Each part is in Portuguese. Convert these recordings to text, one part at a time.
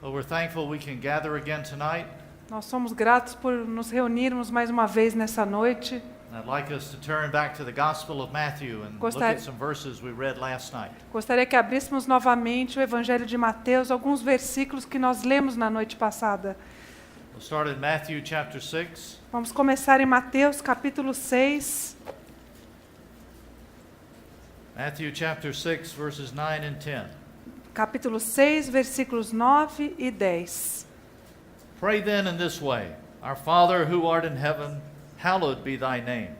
Well, we're thankful we can gather again tonight. Nós somos gratos por nos reunirmos mais uma vez nessa noite. And I'd like us to turn back to the Gospel of Matthew and look at some verses we read last night. Gostaria que abríssemos novamente o Evangelho de Mateus, alguns versículos que nós lemos na noite passada. We'll start in Matthew chapter 6. Vamos começar em Mateus capítulo 6. Matthew chapter 6 verses 9 and 10. Capítulo 6, versículos 9 e 10. Pray then in this way: Our Father who art in heaven, hallowed be thy name.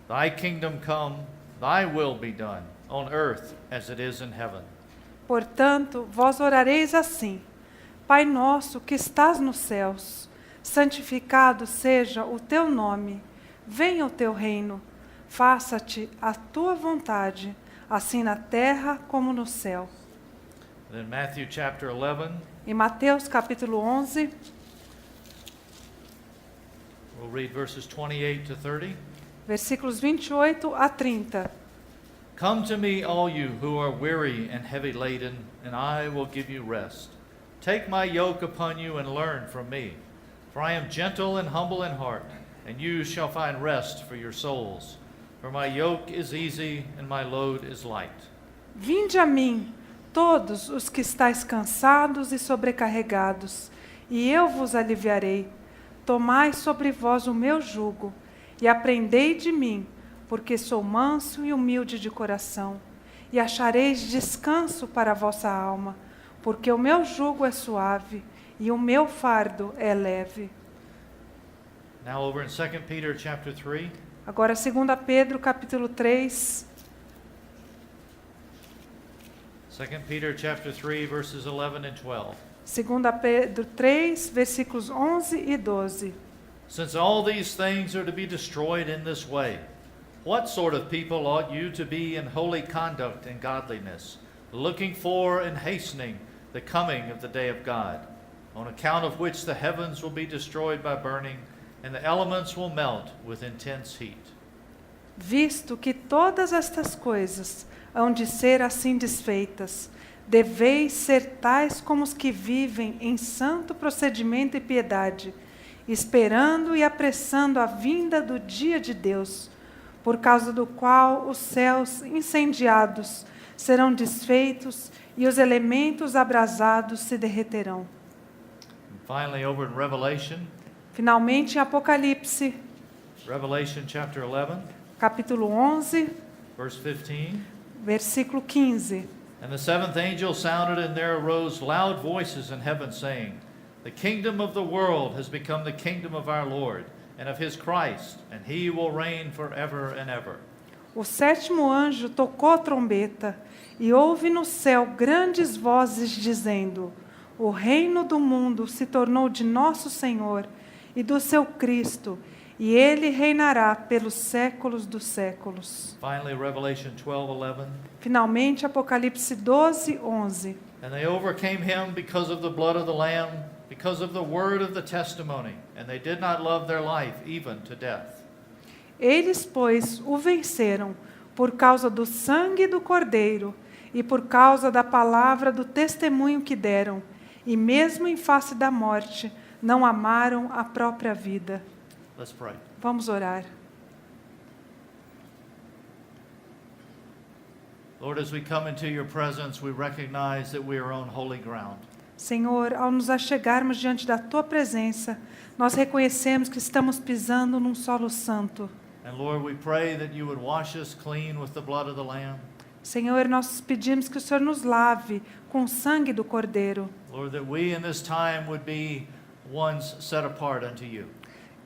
Thy kingdom come, thy will be done, on earth as it is in heaven. Portanto, vós orareis assim: Pai nosso que estás nos céus, santificado seja o teu nome. Venha o teu reino. Faça-te a tua vontade, assim na terra como no céu. Then Matthew chapter 11, Em Mateus capítulo 11, we'll read verses 28 to 30. versículos 28 a 30. Come to me, all you who are weary and heavy laden, and I will give you rest. Take my yoke upon you and learn from me, for I am gentle and humble in heart, and you shall find rest for your souls. For my yoke is easy and my load is light. Vinde a mim, todos os que estáis cansados e sobrecarregados, e eu vos aliviarei. Tomai sobre vós o meu jugo, e aprendei de mim, porque sou manso e humilde de coração, e achareis descanso para a vossa alma, porque o meu jugo é suave, e o meu fardo é leve. Now over in 2 Peter chapter 3, Agora 2 Pedro capítulo 3, 2 Peter chapter 3 verses 11 and 12. 2 Pedro 3, versículos 11 e 12. Since all these things are to be destroyed in this way, what sort of people ought you to be in holy conduct and godliness, looking for and hastening the coming of the day of God, on account of which the heavens will be destroyed by burning, and the elements will melt with intense heat? Visto que todas estas coisas hão de ser assim desfeitas, deveis ser tais como os que vivem em santo procedimento e piedade, esperando e apressando a vinda do dia de Deus, por causa do qual os céus incendiados serão desfeitos e os elementos abrasados se derreterão. And finally, over in Revelation, Finalmente, em Apocalipse, Revelation chapter 11, capítulo 11, verse 15. versículo 15. And the seventh angel sounded, and there arose loud voices in heaven, saying, The kingdom of the world has become the kingdom of our Lord, and of his Christ, and he will reign forever and ever. O sétimo anjo tocou a trombeta, e houve no céu grandes vozes dizendo: O reino do mundo se tornou de nosso Senhor e do seu Cristo, e ele reinará pelos séculos dos séculos. Finally, Revelation 12:11. Finalmente, Apocalipse 12, 11. And they overcame him because of the blood of the Lamb, because of the word of the testimony, and they did not love their life even to death. Eles, pois, o venceram por causa do sangue do Cordeiro e por causa da palavra do testemunho que deram, e mesmo em face da morte, não amaram a própria vida. Let's pray. Vamos orar. Lord, as we come into your presence, we recognize that we are on holy ground. Senhor, ao nos achegarmos diante da Tua presença, nós reconhecemos que estamos pisando num solo santo. And Lord, we pray that you would wash us clean with the blood of the Lamb. Senhor, nós pedimos que o Senhor nos lave com o sangue do Cordeiro. Lord, that we in this time would be ones set apart unto you.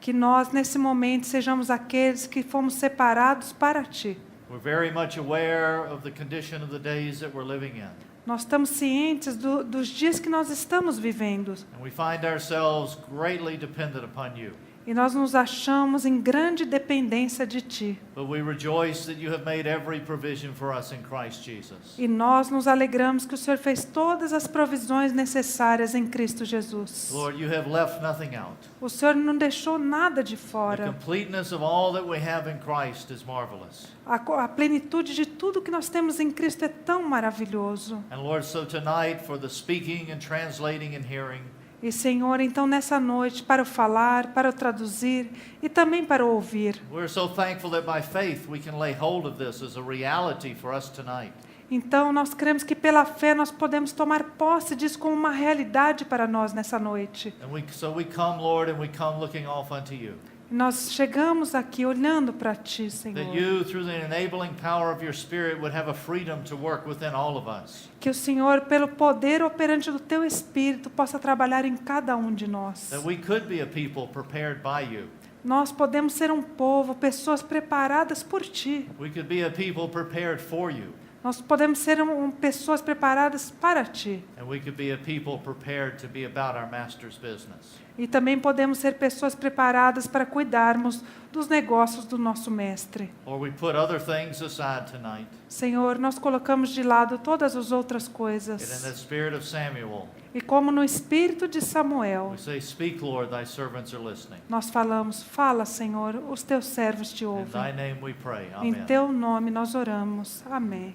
Que nós, nesse momento, sejamos aqueles que fomos separados para Ti. We're very much aware of the condition of the days that we're living in. Nós estamos cientes dos dias que nós estamos vivendo. And we find ourselves greatly dependent upon you. E nós nos achamos em grande dependência de Ti. But we rejoice that you have made every provision for us in Christ Jesus. E nós nos alegramos que o Senhor fez todas as provisões necessárias em Cristo Jesus. Lord, you have left nothing out. O Senhor não deixou nada de The fora. completeness of all that we have in Christ is marvelous. A plenitude de tudo que nós temos em Cristo é tão maravilhoso. And Lord, so tonight for the speaking and translating and hearing, E Senhor, então nessa noite, para o falar, para o traduzir e também para o ouvir. we're so thankful that by faith we can lay hold of this as a reality for us tonight. Então nós cremos que pela fé nós podemos tomar posse disso como uma realidade para nós nessa noite. And so we come, Lord, and we come looking off unto you. E nós chegamos aqui olhando para Ti, That Senhor. you, through the enabling power of your Spirit, would have a freedom to work within all of us. Que o Senhor, pelo poder operante do Teu Espírito, possa trabalhar em cada um de nós. That we could be a people prepared by you. Nós podemos ser um povo, pessoas preparadas por Ti. We could be a people prepared for you. Nós podemos ser pessoas preparadas para Ti. And we could be a people prepared to be about our Master's business. E também podemos ser pessoas preparadas para cuidarmos dos negócios do nosso Mestre. Lord, we put other things aside tonight. Senhor, nós colocamos de lado todas as outras And in coisas. the spirit of Samuel, E como no espírito de Samuel, we say, Speak, Lord, thy servants are listening. nós falamos, fala, Senhor, os Teus servos te In ouvem. thy name we pray. Em Amen. Teu nome nós oramos. Amém.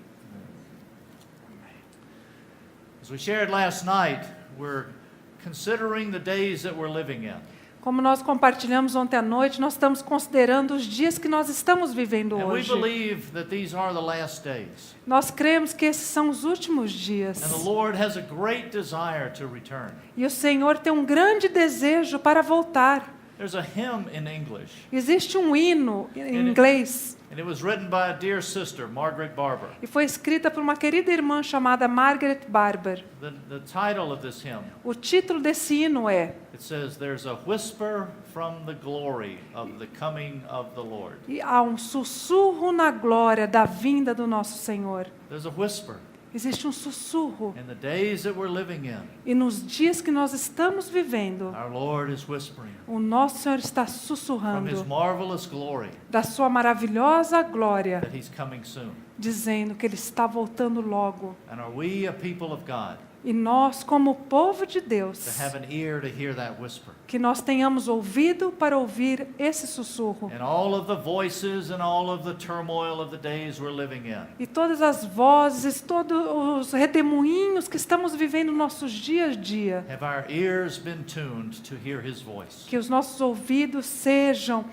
As we shared last night, we're considering the days that we're living in. Como nós compartilhamos ontem à noite, nós estamos considerando os dias que nós estamos vivendo And we hoje. believe that these are the last days. Nós cremos que esses são os últimos dias. And the Lord has a great desire to return. E o Senhor tem um grande desejo para voltar. There's a hymn in English, Existe um hino em inglês and it was written by a dear sister, Margaret Barber. e foi escrita por uma querida irmã chamada Margaret Barber. The title of this hymn, O título desse hino é it says, There's a whisper from the glory of the coming of the Lord. E há um sussurro na glória da vinda do nosso Senhor. There's a whisper Existe um sussurro. in the days that we're living in. E nos dias que nós estamos vivendo, Our Lord is whispering o nosso Senhor está from His sussurrando marvelous glory da sua maravilhosa glória, that He's coming soon. dizendo que Ele está voltando logo. And are we a people of God E nós, como povo de to Deus, have an ear to hear that whisper? que nós tenhamos ouvido para ouvir esse sussurro. And all of the voices and all of the turmoil of the days we're living in, E todas as vozes, todos os redemoinhos que estamos vivendo nos nossos dias a dia, have our ears been tuned to hear His voice? que os nossos ouvidos sejam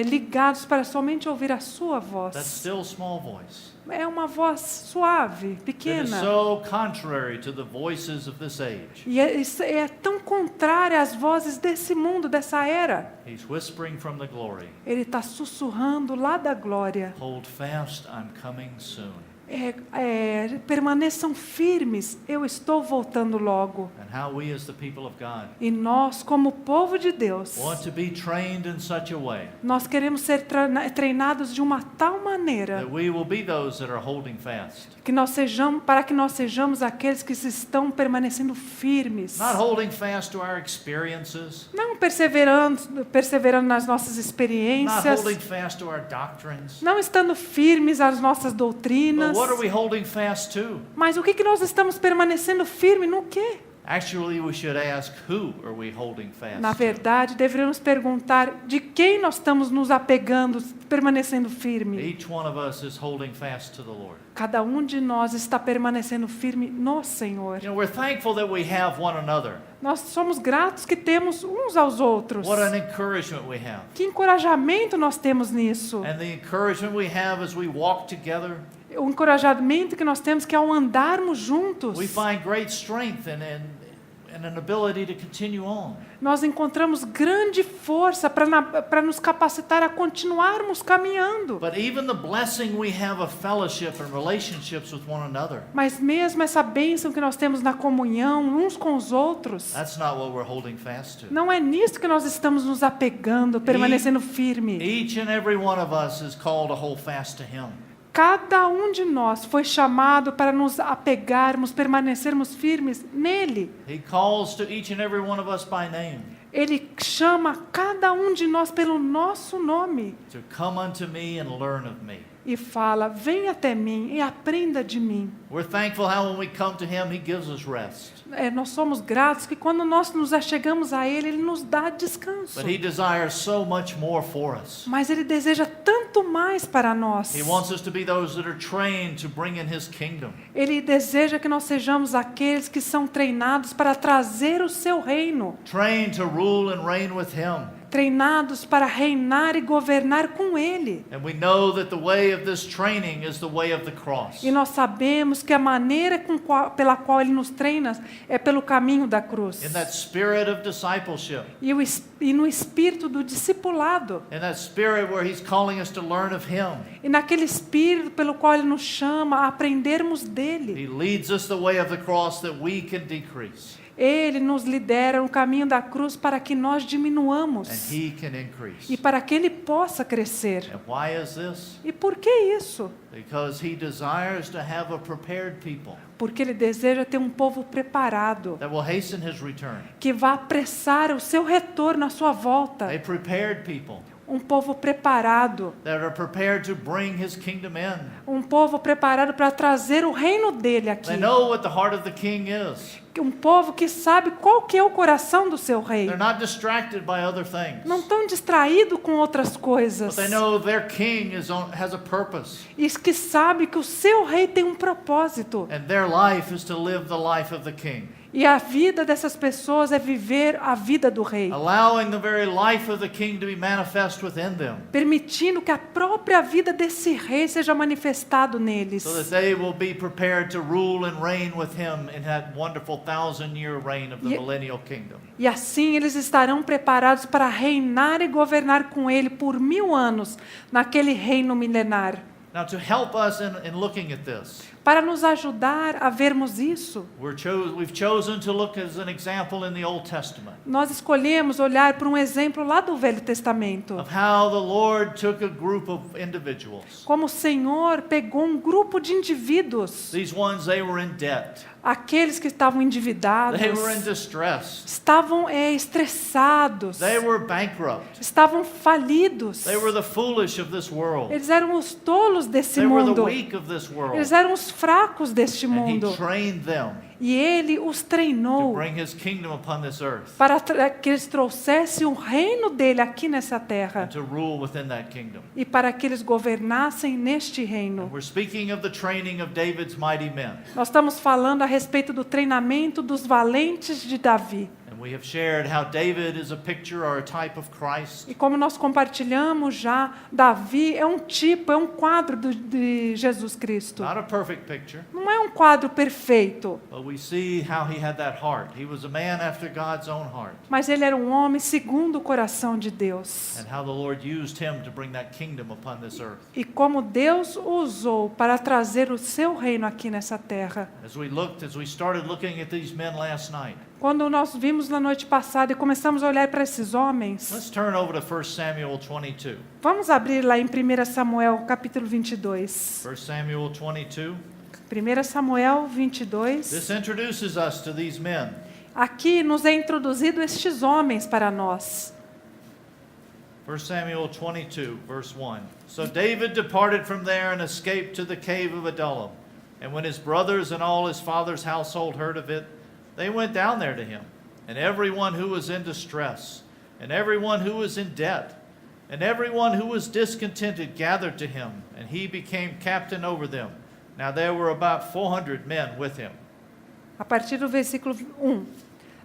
ligados para somente ouvir a sua That voz. still small voice É uma voz suave, that is pequena. so contrary to the voices of this age. E é tão contrária às vozes desse mundo, dessa era. He's whispering from the glory. Ele está sussurrando lá da glória. Hold fast, I'm coming soon. Permaneçam firmes, eu estou voltando logo. And how we as the people of God E nós, como povo de Deus, want to be trained in such a way nós queremos ser treinados de uma tal maneira that we will be those that are holding fast. que nós sejamos, para que nós sejamos aqueles que estão permanecendo firmes. Not holding fast to our experiences, Não perseverando nas nossas not experiências, holding fast to our doctrines. não estando firmes às nossas But doutrinas. what are we holding fast to? Mas o que nós estamos permanecendo firme no quê? Actually, we should ask, who are we holding fast Na to? verdade, deveríamos perguntar de quem nós estamos nos apegando, permanecendo firme. Each one of us is holding fast to the Lord. Cada um de nós está permanecendo firme no Senhor. You know, we're thankful that we have one another. Nós somos gratos que temos uns aos outros. What an encouragement we have. Que encorajamento nós temos nisso. And the encouragement we have as we walk together, O encorajamento que nós temos que ao andarmos juntos, we find great strength and an ability to continue on. nós encontramos grande força para nos capacitar a continuarmos caminhando. But even the blessing we have of fellowship and relationships with one another, Mas mesmo essa bênção que nós temos na comunhão uns com os outros, that's not what we're holding fast to. não é nisso que nós estamos nos apegando, permanecendo firme. Each and every one of us is called to hold fast to Him. Cada um de nós foi chamado para nos apegarmos, permanecermos firmes nele. He calls to each and every one of us by name. Ele chama cada um de nós pelo nosso nome to come unto me and learn of me. e fala: venha até mim e aprenda de mim. We're thankful how when we come to him, he gives us rest. Nós somos gratos que quando nós nos achegamos a Ele, Ele nos dá descanso. But he desires so much more for us. Mas Ele deseja tanto mais para nós. He wants us to be those that are trained to bring in his kingdom. Ele deseja que nós sejamos aqueles que são treinados para trazer o seu reino. Trained to rule and reign with him. Treinados para reinar e governar com Ele. And we know that the way of this training is the way of the cross. E nós sabemos que a maneira pela qual Ele nos treina é pelo caminho da cruz. In that spirit of discipleship. E no espírito do discipulado. In that spirit where he's calling us to learn of him. E naquele espírito pelo qual Ele nos chama a aprendermos dele. He leads us the way of the cross that we can decrease. Ele nos lidera no caminho da cruz para que nós diminuamos. And he can increase. E para que Ele possa crescer. And why is this? E por que isso? Because he desires to have a prepared people Porque Ele deseja ter um povo preparado, that will hasten his return. que vá apressar o seu retorno, a sua volta. A prepared people Um povo preparado. that are prepared to bring his kingdom in. Um povo preparado para trazer o reino dele aqui. They know what the heart of the king is. Um povo que sabe qual que é o coração do seu rei. They're not distracted by other things. Não estão distraídos com outras But coisas. they know their king has a purpose. E que sabe que o seu rei tem um propósito. And their life is to live the life of the king. E a vida dessas pessoas é viver a vida do rei. Allowing the very life of the king to be manifest within them. Permitindo que a própria vida desse rei seja manifestado neles. So that they will be prepared to rule and reign with him in that wonderful 1,000-year reign of the millennial kingdom. E assim eles estarão preparados para reinar e governar com ele por 1000 anos, naquele reino milenar. Now, to help us in looking at this, Para nos ajudar a vermos isso, we've chosen to look as an example in the Old Testament nós escolhemos olhar para um exemplo lá do Velho Testamento. of how the Lord took a group of individuals. Como o Senhor pegou um grupo de indivíduos, These ones, they were in debt. aqueles que estavam endividados, They were in distress. estavam estressados, They were bankrupt. estavam falidos. They were the foolish of this world. Eles eram os tolos desse They were the mundo. weak of this world. Eles eram os fracos deste And he mundo. trained them E Ele os to treinou bring his kingdom upon this earth para que eles trouxessem o reino dele aqui nessa terra and to rule within that kingdom. e para que eles governassem neste reino. We're speaking of the training of David's mighty men. Nós estamos falando a respeito do treinamento dos valentes de Davi. And we have shared how David is a picture or a type of Christ. E como nós compartilhamos já, Davi é um tipo, é um quadro de Jesus Cristo. Not a perfect picture, Não é um quadro perfeito, but we see how he had that heart. He was a man after God's own heart. mas ele era um homem segundo o coração de Deus. And how the Lord used him to bring that kingdom upon this earth. E como Deus o usou para trazer o seu reino aqui nessa terra. As we started looking at these men last night, Quando nós vimos na noite passada e começamos a olhar para esses homens, let's turn over to 1 Samuel 22. vamos abrir lá em 1 Samuel capítulo 22. 1 Samuel 22. 1 Samuel 22. This introduces us to these men. Aqui nos é introduzido estes homens para nós. 1 Samuel 22, verse 1. So David departed from there and escaped to the cave of Adullam. And when his brothers and all his father's household heard of it, they went down there to him, and everyone who was in distress, and everyone who was in debt, and everyone who was discontented gathered to him, and he became captain over them. Now there were about 400 men with him. A partir do versículo 1.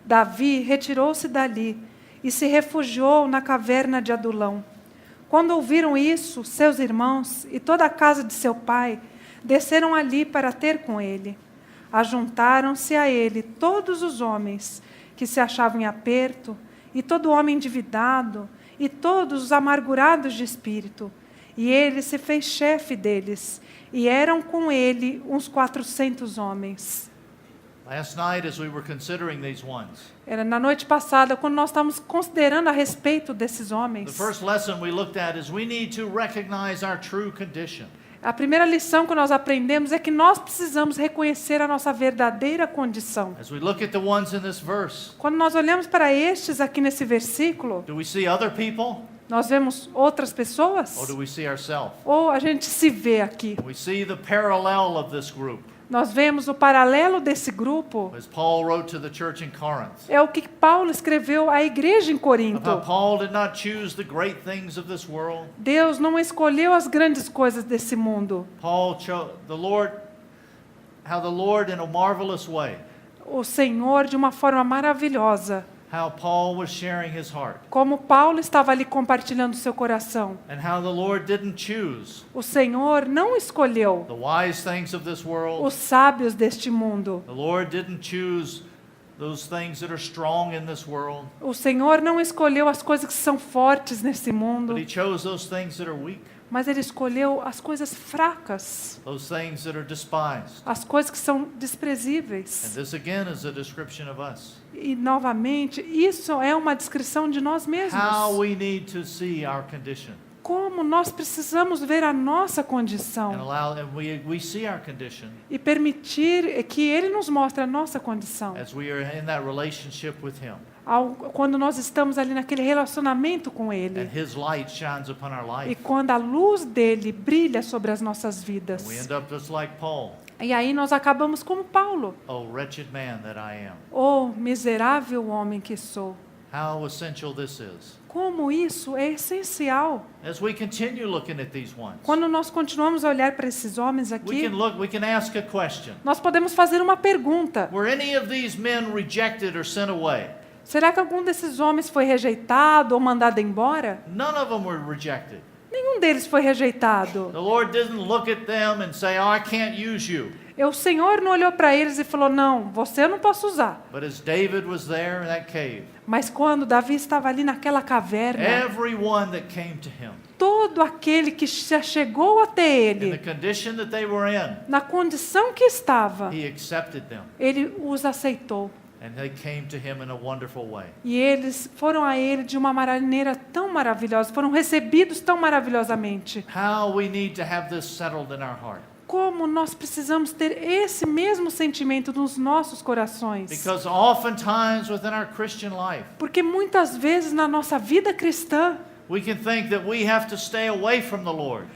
Davi retirou-se dali e se refugiou na caverna de Adulão. Quando ouviram isso, seus irmãos e toda a casa de seu pai desceram ali para ter com ele. Ajuntaram-se a ele todos os homens que se achavam em aperto, e todo homem endividado, e todos os amargurados de espírito. E ele se fez chefe deles, e eram com ele uns 400 homens. Last night, as we were considering these ones, Era na noite passada, quando nós estávamos considerando a respeito desses the homens. first lesson we looked at is we need to recognize our true condition. A primeira lição que nós aprendemos é que nós precisamos reconhecer a nossa verdadeira condição. As we look at the ones in this verse, Quando nós olhamos para estes aqui nesse versículo, do we see other people nós vemos outras pessoas? or do we see ourselves? Ou a gente se vê aqui? We see the parallel of this group. Nós vemos o paralelo desse grupo. As Paul wrote to the church in Corinth, É o que Paulo escreveu à igreja em of how Corinto. Paul did not choose the great things of this world. Deus não escolheu as grandes coisas desse mundo. Paul chose how the Lord in a marvelous way, O Senhor, de uma forma maravilhosa, how Paul was sharing his heart, como Paulo estava ali compartilhando seu coração. and how the Lord didn't choose O Senhor não escolheu the wise things of this world. os sábios deste mundo. The Lord didn't choose those things that are strong in this world, O Senhor não escolheu as coisas que são fortes nesse mundo, but He chose those things that are weak, mas Ele escolheu as coisas fracas, those things that are despised. as coisas que são And desprezíveis. this again is a description of us. E, novamente, isso é uma descrição de nós How mesmos. we need to see our condition. Como nós precisamos ver a nossa And condição we see our condition e permitir que Ele nos mostre a nossa condição. as we are in that relationship with Him. Quando nós estamos ali naquele relacionamento com And Ele. His light shines upon our E life. quando a luz dele brilha sobre as nossas vidas. We end up just like Paul. E aí nós acabamos como Paulo. Oh, wretched man that I am. Oh, miserável homem que sou. How essential this is. Como isso é essencial. As we continue looking at these ones, Quando nós continuamos a olhar para esses homens aqui, we can ask a question. nós podemos fazer uma pergunta. Were any of these men rejected or sent away? Será que algum desses homens foi rejeitado ou mandado embora? None of them were rejected. Nenhum deles foi rejeitado. The Lord didn't look at them and say, "Oh, I can't use you." O Senhor não olhou para eles e falou, não, você eu não posso usar. But as David was there in that cave, Mas quando Davi estava ali naquela caverna, everyone that came to him, todo aquele que se chegou até in the ele, condition that they were in, na condição que estava, he accepted them. ele os aceitou. And they came to him in a wonderful way. E eles foram a ele de uma maneira tão maravilhosa, foram recebidos tão maravilhosamente. How we need to have this settled in our heart. Como nós precisamos ter esse mesmo sentimento nos nossos corações. Because oftentimes within our Christian life, Porque muitas vezes na nossa vida cristã, we can think that we have to stay away from the Lord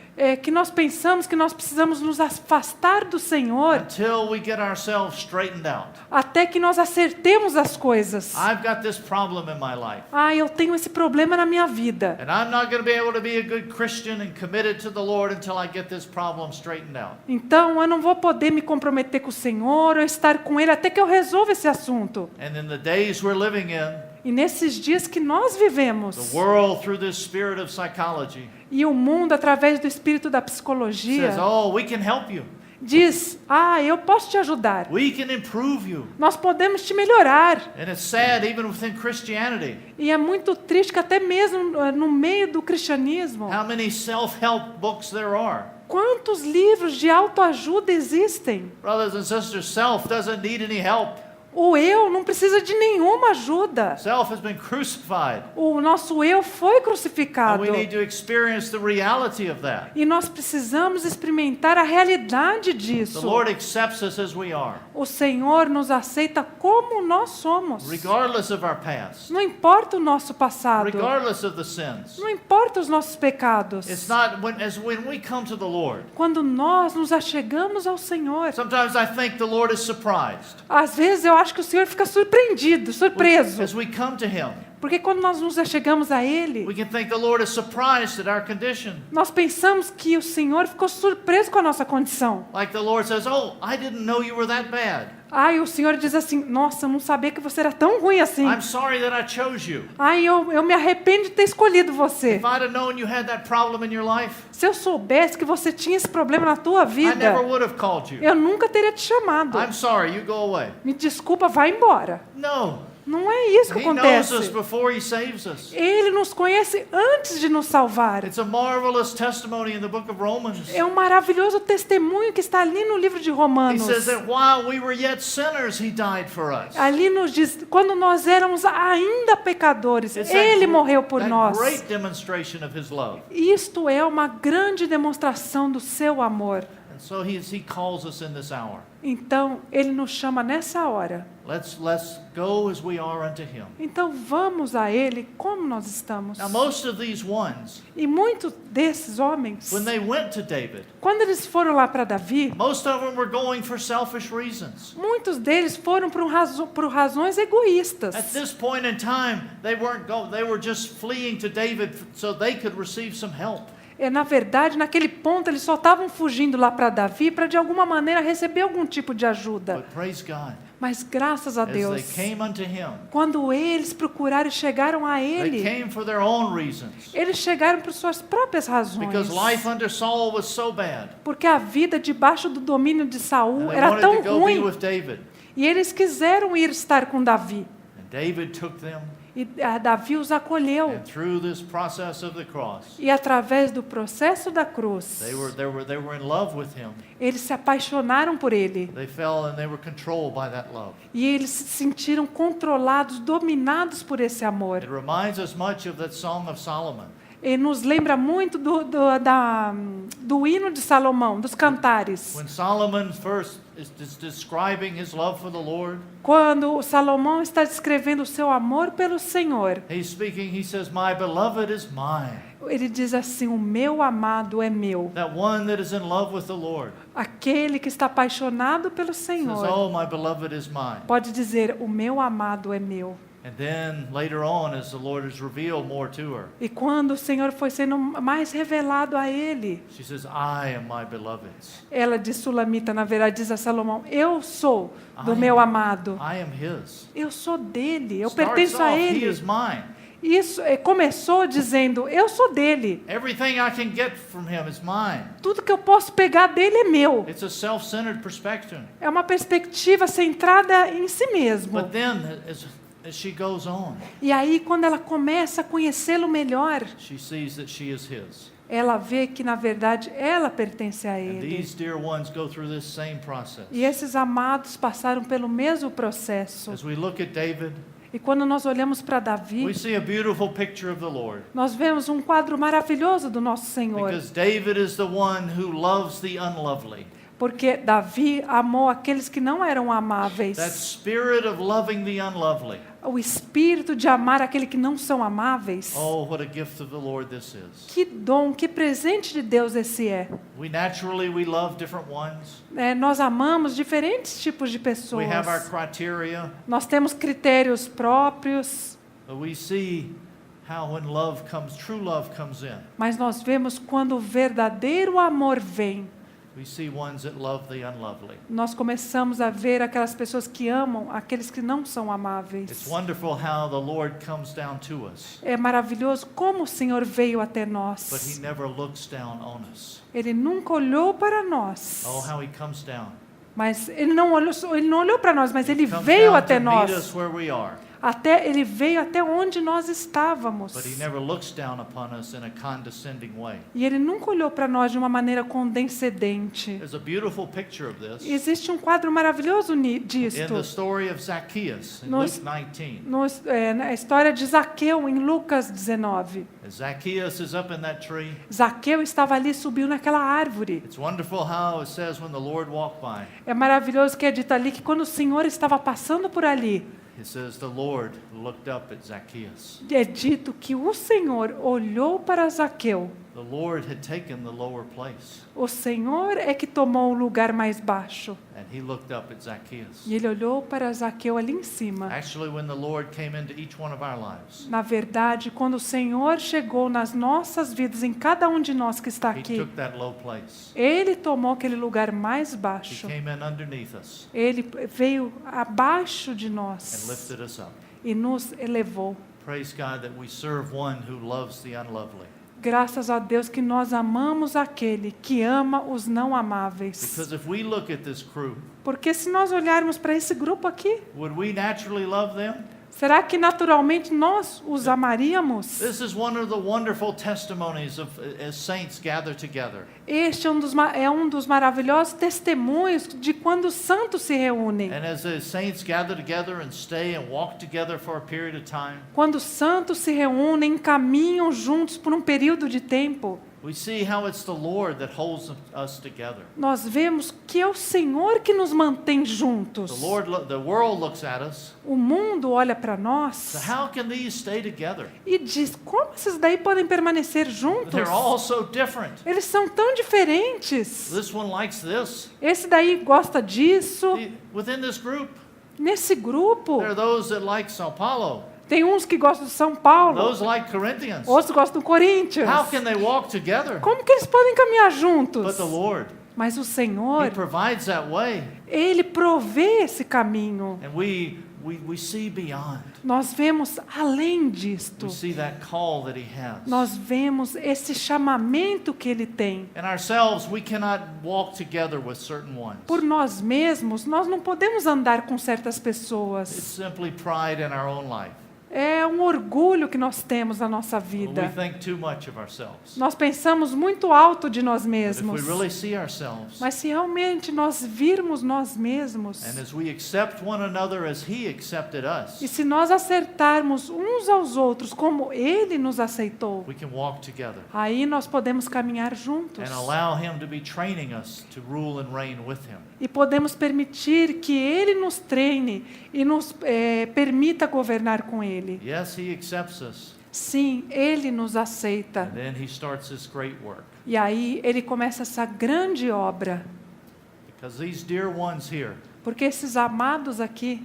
que nós pensamos que nós precisamos nos afastar do Senhor until we get ourselves straightened out. até que nós acertemos as coisas. I've got this problem in my life, Eu tenho esse problema na minha vida. and I'm not going to be able to be a good Christian and committed to the Lord until I get this problem straightened out. Então eu não vou poder me comprometer com o Senhor ou estar com Ele até que eu resolva esse assunto. And in the days we're living in, E nesses dias que nós the vivemos, world through this spirit of psychology e o mundo através do espírito da psicologia, says, "Oh, we can help you. diz, eu posso te ajudar. We can improve you." Nós podemos te melhorar. And it's sad even within Christianity E é muito triste que até mesmo no meio do cristianismo, how many self-help books there are. quantos livros de autoajuda existem? Brothers and sisters, self doesn't need any help. O eu não precisa de nenhuma ajuda. Self has been crucified. O nosso eu foi And crucificado. we need to experience the reality of that. E nós precisamos experimentar a realidade The disso. Lord accepts us as we are, O Senhor nos aceita como nós somos. regardless of our past, Não importa o nosso passado. regardless of the sins. Não importa os nossos pecados. It's not when we come to the Lord. Quando nós nos achegamos ao Senhor, Sometimes I think the Lord is surprised às vezes eu acho que o Senhor fica surpreendido, surpreso. as we come to Him. Porque quando nós nos achegamos a Ele, We can think the Lord is surprised at our condition. nós pensamos que o Senhor ficou surpreso com a nossa condição. Like the Lord says, "Oh, I didn't know you were that bad. E o Senhor diz assim, nossa, eu não sabia que você era tão ruim assim. I'm sorry that I chose you. Eu me arrependo de ter escolhido você. If I'd have known you had that problem in your life, Se eu soubesse que você tinha esse problema na tua I vida, never would have called you. eu nunca teria te chamado. I'm sorry, you go away." Me desculpa, vai embora. No, Não é isso que He knows us acontece. before He saves us. Ele nos conhece antes de nos salvar. It's a marvelous testimony in the book of Romans. É um maravilhoso testemunho que está ali no livro de He Romanos. says that while we were yet sinners, He died for us. Ali nos diz, quando nós éramos ainda pecadores, It's Ele morreu por that nós. great demonstration of His love. Isto é uma grande demonstração do seu amor. And so He calls us in this hour. Então, Ele nos chama nessa hora. Let's go as we are unto Him. Então, vamos a Ele como nós estamos. Now, most of these ones, E muitos desses homens, when they went to David, quando eles foram lá para Davi, most of them were going for selfish reasons. muitos deles foram por razões egoístas. At this point in time, they were just fleeing to David so they could receive some help. Na verdade, naquele ponto, eles só estavam fugindo lá para Davi para, de alguma maneira, receber algum tipo de ajuda. But praise God, Mas, graças a as they Deus, came unto Him, quando eles procuraram e chegaram a they Ele, came for their own reasons. eles chegaram por suas próprias razões. Because life under Saul was so bad. Porque a vida debaixo do domínio de And Saul they era wanted tão to go be ruim. with David. E eles quiseram ir estar com Davi. And David took them, E Davi os acolheu. and through this process of the cross, E através do processo da cruz, they were in love with Him. eles se apaixonaram por ele. They fell and they were controlled by that love. E eles se sentiram controlados, dominados por esse amor. It reminds us much of that Song of Solomon. E nos lembra muito do hino de Salomão, dos cantares. When Solomon first is describing his love for the Lord, Quando Salomão está descrevendo o seu amor pelo Senhor, he's speaking, he says, "My beloved is mine." ele diz assim: o meu amado é meu. That one that is in love with the Lord Aquele que está apaixonado pelo says, Senhor "Oh, my beloved is mine." pode dizer: o meu amado é meu. And then later on, as the Lord has revealed more to her, E quando o Senhor foi sendo mais revelado a ele, she says, "I am my beloved's. ela diz, Sulamita, na verdade, diz a Salomão: eu sou do I meu am- amado. I am His." Eu sou dele, eu Starts pertenço a off, He ele. is mine. Isso começou dizendo: eu sou dele. Everything I can get from Him is mine. Tudo que eu posso pegar dele é meu. It's a self-centered perspective. É uma perspectiva centrada em si mesmo. But then, as she goes on, E aí, quando ela começa a conhecê-lo melhor, she sees that she is His. ela vê que, na verdade, ela pertence a And ele. these dear ones go through this same process. E esses amados passaram pelo mesmo processo. As we look at David, E quando nós olhamos para we Davi, see a beautiful picture of the Lord. nós vemos um quadro maravilhoso do nosso Senhor. Because David is the one who loves the unlovely. Porque Davi amou aqueles que não eram amáveis. That spirit of loving the unlovely. O espírito de amar aquele que não são amáveis. Oh, what a gift of the Lord this is. Que dom, que presente de Deus esse é. We love different ones. Nós amamos diferentes tipos de We pessoas. have our criteria. Nós temos critérios próprios, But we see how when true love comes in, mas nós vemos quando o verdadeiro amor vem. we see ones that love the unlovely. Nós começamos a ver aquelas pessoas que amam aqueles que não são It's amáveis. wonderful how the Lord comes down to us, É maravilhoso como o Senhor veio até but He nós. never looks down on us. Ele nunca olhou para nós. Oh, how He comes down. Mas ele não olhou para nós, mas ele Comes veio down até to meet us nós. where we are. Ele veio até onde nós estávamos. But He never looks down upon us in a condescending way. E ele nunca olhou para nós de uma maneira condescendente. There's a beautiful picture of this Existe um quadro maravilhoso in disto. the story of Zacchaeus in Nos- Luke 19. Na história de Zaqueu, em Lucas 19. As Zacchaeus is up in that tree, Zaqueu estava ali, subiu naquela árvore. it's wonderful how it says when the Lord walked by, É maravilhoso que é dito ali que quando o Senhor estava passando por ali, it says the Lord looked up at Zacchaeus. é dito que o Senhor olhou para Zaqueu. The Lord had taken the lower place, O Senhor é que tomou o lugar mais baixo. and He looked up at Zacchaeus. E ele olhou para Zaqueu ali em cima. Actually, when the Lord came into each one of our lives, Na verdade, quando o Senhor chegou nas nossas vidas, em cada um de nós que está He aqui, took that low place. Ele tomou aquele lugar mais He baixo. came in underneath us Ele veio abaixo de and nós lifted us up. e nos elevou. Praise God that we serve one who loves the unlovely. Graças a Deus que nós amamos aquele que ama os não amáveis. Because if we look at this crew, Porque se nós olharmos para esse grupo aqui, would we naturally love them? Será que naturalmente nós os amaríamos? This is one of the wonderful testimonies of as saints gather together. Este é um dos maravilhosos testemunhos de quando os santos se reúnem. And as the saints gather together and stay and walk together for a period of time, Quando os santos se reúnem, caminham juntos por um período de tempo, we see how it's the Lord that holds us together. nós vemos que é o Senhor que nos mantém juntos. The world looks at us. O mundo olha para So nós how can these stay together? e diz, como esses daí podem permanecer juntos? They're all so different. Eles são tão diferentes. This one likes this. Esse daí gosta disso. Within this group, Nesse grupo, there are those that like Sao Paulo, tem uns que gostam de São Paulo, those like Corinthians. outros gostam do Corinthians. How can they walk together? Como que eles podem caminhar But juntos? the Lord, Mas o He Senhor, provides that way, Ele provê esse caminho. and we see beyond. Nós vemos além disto. We see that call that He has. Nós vemos esse chamamento que Ele tem. And ourselves, we cannot walk together with certain ones. Por nós mesmos, nós não podemos andar com certas It's pessoas. simply pride in our own life. É um orgulho que nós temos na nossa We vida. think too much of ourselves. Nós pensamos muito alto de nós But if we mesmos. really see ourselves, Mas se realmente nós virmos nós mesmos, and as we accept one another as He accepted e us, se nós acertarmos uns aos outros como Ele nos aceitou, we can walk together aí nós podemos caminhar juntos. and allow Him to be training us to rule and reign with Him. E podemos permitir que Ele nos treine e nos permita governar com Ele. Yes, He accepts us, Sim, Ele nos aceita. and then He starts this great work. E aí Ele começa essa grande obra. Because these dear ones here, Porque esses amados aqui,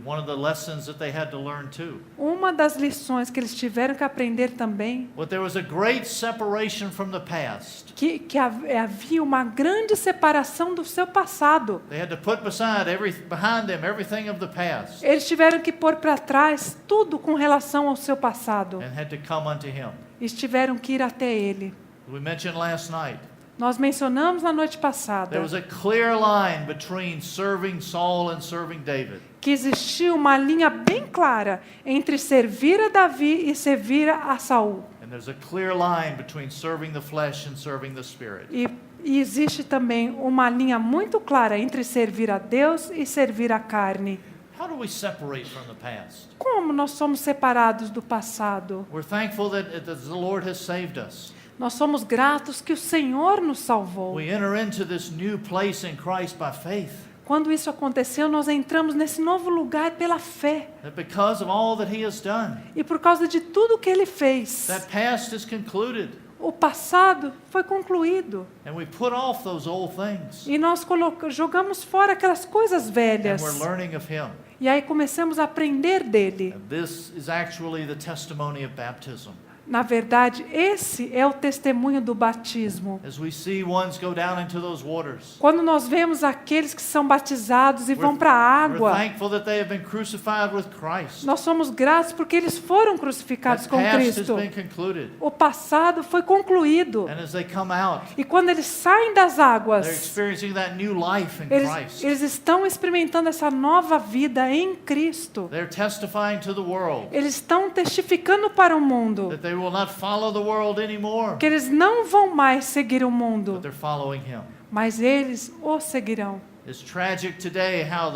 one of the lessons that they had to learn too, uma das lições que eles tiveram que aprender também, but there was a great separation from the past. que havia uma grande separação do seu passado. They had to put behind them everything of the past, Eles tiveram que pôr para trás tudo com relação ao seu passado. and had to come unto Him. Eles tiveram que ir até Ele. We mentioned last night, Nós mencionamos na noite there passada was a clear line between serving Saul and serving David. que existia uma linha bem clara entre servir a Davi e servir a Saul. And there's a clear line between serving the flesh and serving the Spirit. E existe também uma linha muito clara entre servir a Deus e servir a carne. How do we separate from the past? Como nós somos separados do passado? We're thankful that the Lord has saved us. Nós somos gratos que o Senhor nos salvou. We enter into this new place in Christ by faith. Quando isso aconteceu, nós entramos nesse novo lugar pela fé. That because of all that He has done, E por causa de tudo que Ele fez, that past is concluded. o passado foi concluído. And we put off those old things. E nós jogamos fora aquelas coisas And velhas. we're learning of Him. E aí começamos a aprender dele. And this is actually the testimony of baptism. Na verdade, esse é o testemunho do batismo. As we see ones go down into those waters, Quando nós vemos aqueles que são batizados e vão para a we're água, thankful that they have been crucified with Christ. nós somos gratos porque eles foram crucificados That com past has Cristo. been concluded. O passado foi concluído. And as they come out, E quando eles saem das they're águas, experiencing that new life in Christ. eles estão experimentando essa nova vida em Cristo. They're testifying to the world Eles estão testificando para o mundo that they will not follow the world anymore, que eles não vão mais seguir o but mundo, they're following Him. mas eles o seguirão. It's tragic today how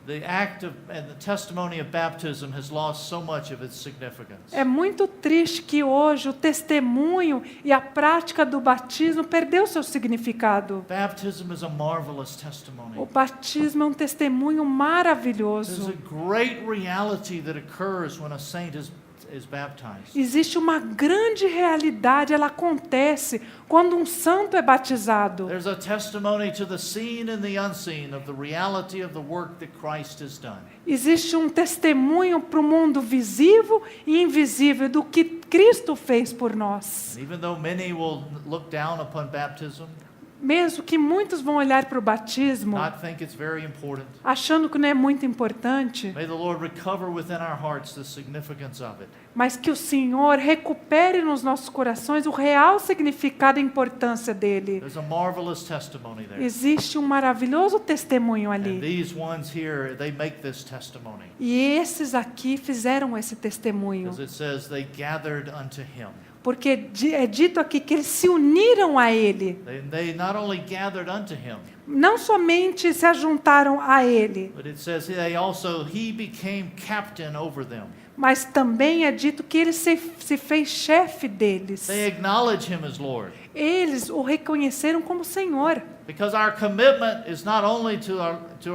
the act of and the testimony of baptism has lost so much of its significance. É muito triste que hoje o testemunho e a prática do batismo perdeu seu significado. Baptism is a marvelous O testimony. batismo é um testemunho There's maravilhoso. a great reality that occurs when a saint is baptized. Existe uma grande realidade, ela acontece quando um santo é batizado. There's a testimony to the seen and the unseen of the reality of the work that Christ has done. Existe um testemunho para o mundo visível e invisível do que Cristo fez por nós. And even though many will look down upon baptism, Mesmo que muitos vão olhar para o batismo, not think it's very important. achando que não é muito importante, May the Lord recover within our hearts the significance of it. mas que o Senhor recupere nos nossos corações o real significado e importância dele. There's a marvelous testimony there. Existe um maravilhoso testemunho And ali. these ones here, they make this testimony. E esses aqui fizeram esse testemunho. Because it says they gathered unto him. Porque é dito aqui que eles se uniram a ele. They not only gathered unto him, Não somente se ajuntaram a ele, but it says he became captain over them. mas também é dito que ele se fez chefe deles. They acknowledge him as Lord. Eles o reconheceram como Senhor. Because our commitment is not only to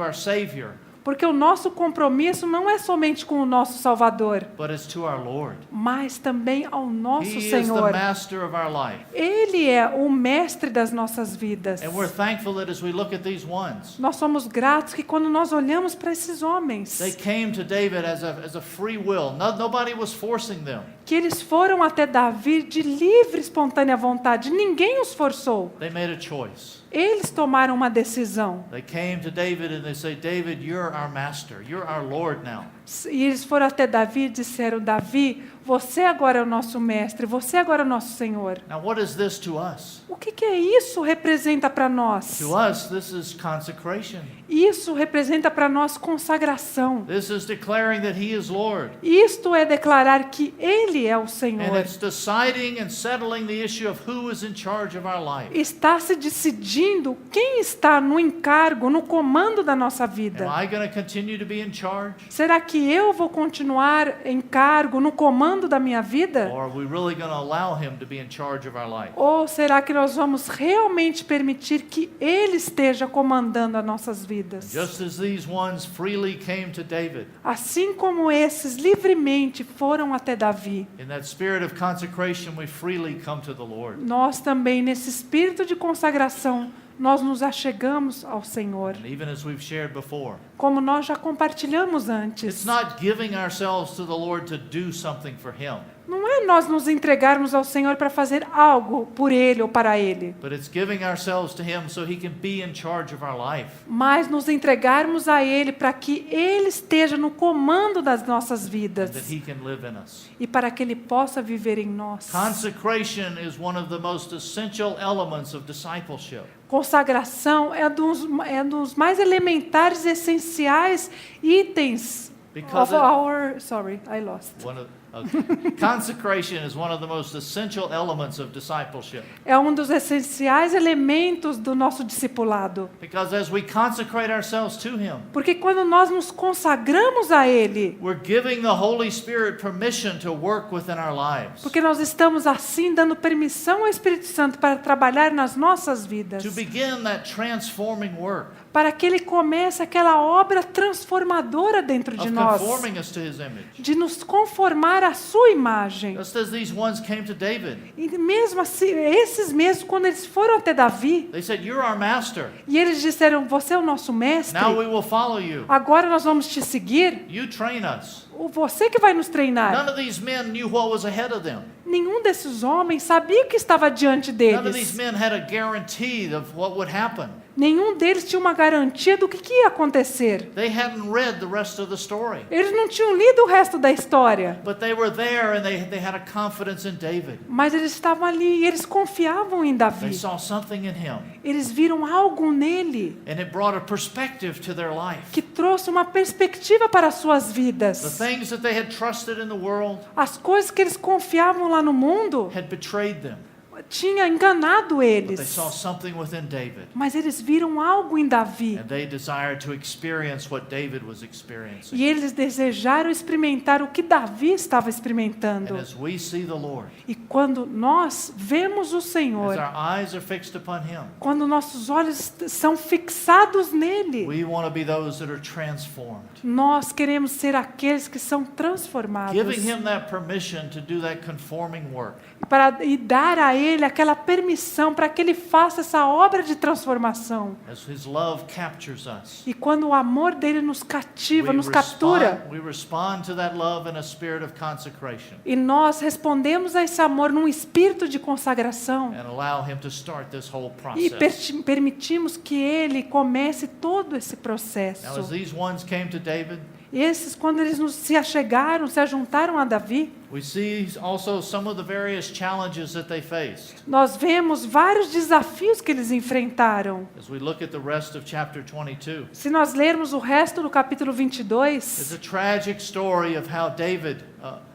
our Savior, Porque o nosso compromisso não é somente com o nosso Salvador, but it's to our Lord. mas também ao nosso He is Senhor. the master of our life. Ele é o mestre das nossas vidas. And we're thankful that as we look at these ones, Nós somos gratos que quando nós olhamos para esses homens, they came to David as a free will. Nobody was forcing them. que eles foram até Davi de livre e espontânea vontade, ninguém os forçou. They made a choice. Eles tomaram uma decisão. They came to David and they say, David, you're our master. You're our Lord now. E eles foram até Davi e disseram: Davi, você agora é o nosso mestre, você agora é o nosso Senhor. Now, what is this to us? O que é isso representa para nós? To us, this is consecration. Isso representa para nós consagração. This is declaring that He is Lord. Isto é declarar que Ele é o And Senhor. it's deciding and settling the issue of who is in charge of our life. Está se decidindo quem está no encargo, no comando da nossa Am vida. I going to continue to be in charge? Será que eu vou continuar em cargo, no comando da minha vida? Or are we really going to allow Him to be in charge of our life? Ou será que nós vamos realmente permitir que Ele esteja comandando as nossas vidas? Just as these ones freely came to David, Assim como esses livremente foram até Davi, in that spirit of consecration, we freely come to the Lord. nós também, nesse espírito de consagração, nós nos achegamos ao Senhor. And even as we've shared before, Como nós já compartilhamos it's antes. not giving ourselves to the Lord to do something for Him, Não é nós nos entregarmos ao Senhor para fazer algo por Ele ou para Ele, but it's giving ourselves to Him so He can be in charge of our life. mas nos entregarmos a Ele para que Ele esteja no comando das nossas And that vidas He can live in us. e para que Ele possa viver em nós. Consecration is one of the most essential elements of discipleship. Consagração é dos mais elementares e essenciais itens Because of it- our... Sorry, I lost. Consecration is one of the most essential elements of discipleship. É um dos essenciais elementos do nosso discipulado. Because as we consecrate ourselves to Him, Porque quando nós nos consagramos a Ele, we're giving the Holy Spirit permission to work within our lives, porque nós estamos assim dando permissão ao Espírito Santo para trabalhar nas nossas vidas, to begin that transforming work para que Ele comece aquela obra transformadora dentro de of nós, conforming us to His image. de nos conformar à sua imagem. Just as these ones came to David, E mesmo assim, esses mesmos, quando eles foram até Davi, they said, "You're our master. e eles disseram: você é o nosso mestre, Now we will follow you. agora nós vamos te seguir, You train us." você que vai nos treinar. None of these men knew what was ahead of them. Nenhum desses homens sabia o que estava diante None of these deles. men had a guarantee of what would happen. Nenhum deles tinha uma garantia do que ia acontecer. They hadn't read the rest of the story. Eles não tinham lido o resto da história, But they were there and they had a confidence in David. mas eles estavam ali e eles confiavam em They Davi. saw something in him, Eles viram algo nele and it brought a perspective to their life. que trouxe uma perspectiva para as suas The vidas. things that they had trusted in the world As coisas que eles confiavam lá no mundo had betrayed them. tinha enganado But they eles, saw something within David, mas eles viram algo em Davi. and they desired to experience what David was experiencing. E eles desejaram experimentar o que Davi estava experimentando. And as we see the Lord, E quando nós vemos o as Senhor, our eyes are fixed upon Him, quando nossos olhos são fixados nele, we want to be those that are transformed, nós queremos ser aqueles que são transformados giving Him that permission to do that conforming work. e dar a Ele Ele aquela permissão para que Ele faça essa obra de transformação. As His love captures us, E quando o amor dele nos cativa, nos captura, we respond to that love in a spirit of consecration e nós respondemos a esse amor num espírito de consagração, and allow Him to start this whole e process. permitimos que Ele comece todo esse Now, as processo. these ones came to David, Esses, quando eles se achegaram, se ajuntaram a Davi, we see also some of the various challenges that they faced. nós vemos vários desafios que eles enfrentaram. As we look at the rest of chapter 22, Se nós lermos o resto do capítulo it's 22, a tragic story of how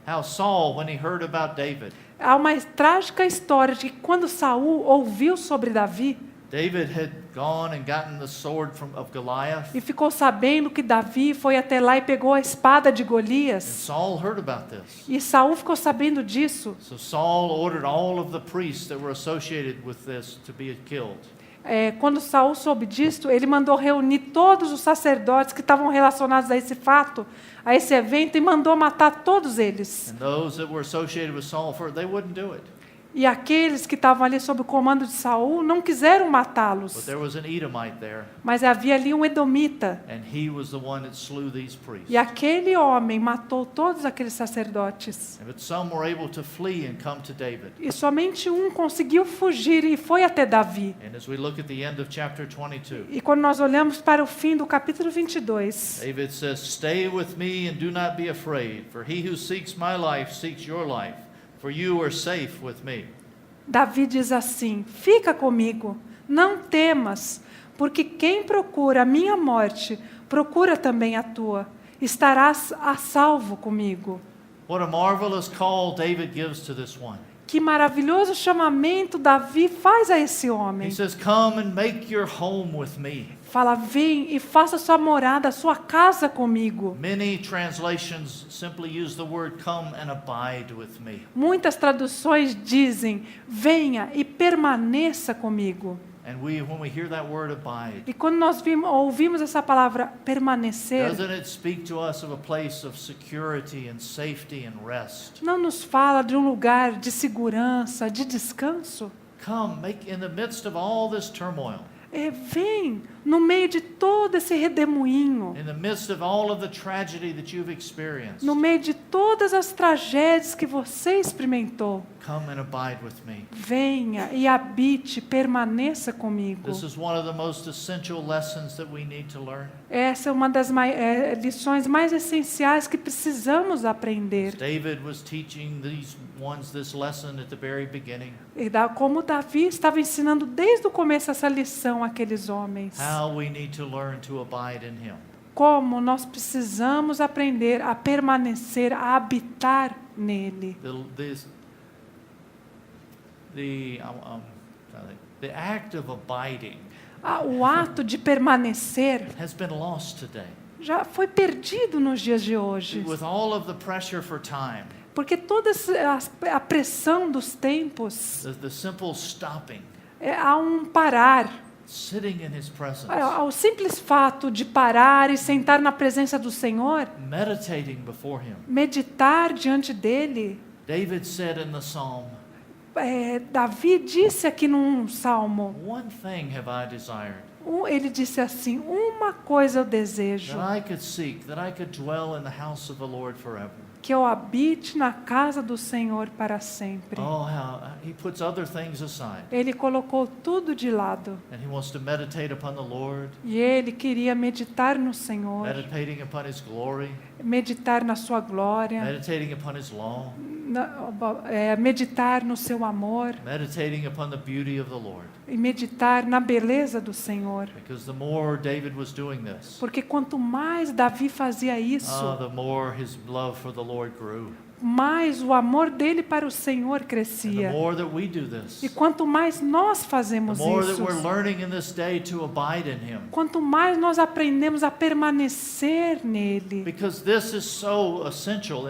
how Saul, when he heard about David, há uma trágica história de que quando Saul ouviu sobre Davi David had gone and gotten the sword of Goliath, e ficou sabendo que Davi foi até lá e pegou a espada de and Golias, Saul heard about this. e Saul ficou sabendo disso. So Saul ordered all of the priests that were associated with this to be killed. Quando Saul soube disso, ele mandou reunir todos os sacerdotes que estavam relacionados a esse fato, a esse evento, e mandou matar todos eles. And those that were associated with Saul, they wouldn't do it. E aqueles que estavam ali sob o comando de Saul não quiseram But matá-los. there was an Edomite there, Mas havia ali um edomita. and he was the one that slew these priests. E aquele homem matou todos aqueles sacerdotes. But some were able to flee and come to David. E somente um conseguiu fugir e foi até Davi. And as we look at the end of chapter 22, E quando nós olhamos para o fim do capítulo 22, David says, "Stay with me and do not be afraid, for he who seeks my life seeks your life, for you are safe with me." Davi diz assim: fica comigo, não temas, porque quem procura a minha morte, procura também a tua. Estarás a salvo comigo. What a marvelous call David gives to this one. Que maravilhoso chamamento Davi faz a esse He homem. says, "Come and make your home with me." Fala, vem e faça sua morada, sua casa comigo. Many translations simply use the word come and abide with me. Muitas traduções dizem, venha e permaneça comigo. And when we hear that word abide, E quando nós ouvimos essa palavra permanecer, doesn't it speak to us of a place of security and safety and rest? não nos fala de um lugar de segurança, de descanso? Come, make in the midst of all this turmoil, Vem no meio de todo esse redemoinho, in the midst of all of the tragedy that you've experienced. no meio de todas as tragédias que você experimentou. Come and abide with me. Venha e habite, permaneça comigo. This is one of the most essential lessons that we need to learn. Essa é uma das lições mais essenciais que precisamos aprender. David was teaching these ones this lesson at the very beginning. E como Davi estava ensinando desde o começo essa lição àqueles homens. How we need to learn to abide in him. Como nós precisamos aprender a permanecer, a habitar nele. The act of abiding O ato de permanecer has been lost today. já foi perdido nos dias de hoje. With all of the pressure for time, Porque toda a pressão dos tempos, the simple stopping, há um parar. sitting in his presence, Ao simples fato de parar e sentar na presença do Senhor, meditating before him. meditar diante dele. David said in the psalm, Davi disse aqui num salmo, "One thing have I desired, ele disse assim, uma coisa eu desejo, that I could seek, that I could dwell in the house of the Lord forever." que eu habite na casa do Senhor para sempre. Oh, how he puts other things aside, Ele colocou tudo de lado and he wants to meditate upon the Lord, e ele queria meditar no Senhor, meditating upon his glory, meditar na sua glória, meditating upon his law, meditar no seu amor meditating upon the beauty of the Lord. e meditar na beleza do Senhor. Because the more David was doing this, Porque quanto mais Davi fazia isso, the more his love for the Lord grew. mais o amor dele para o Senhor And the crescia. more that we do this, E quanto mais nós the fazemos more that isso, we're learning in this day to abide in him. quanto mais nós aprendemos a permanecer nele. Because this is so essential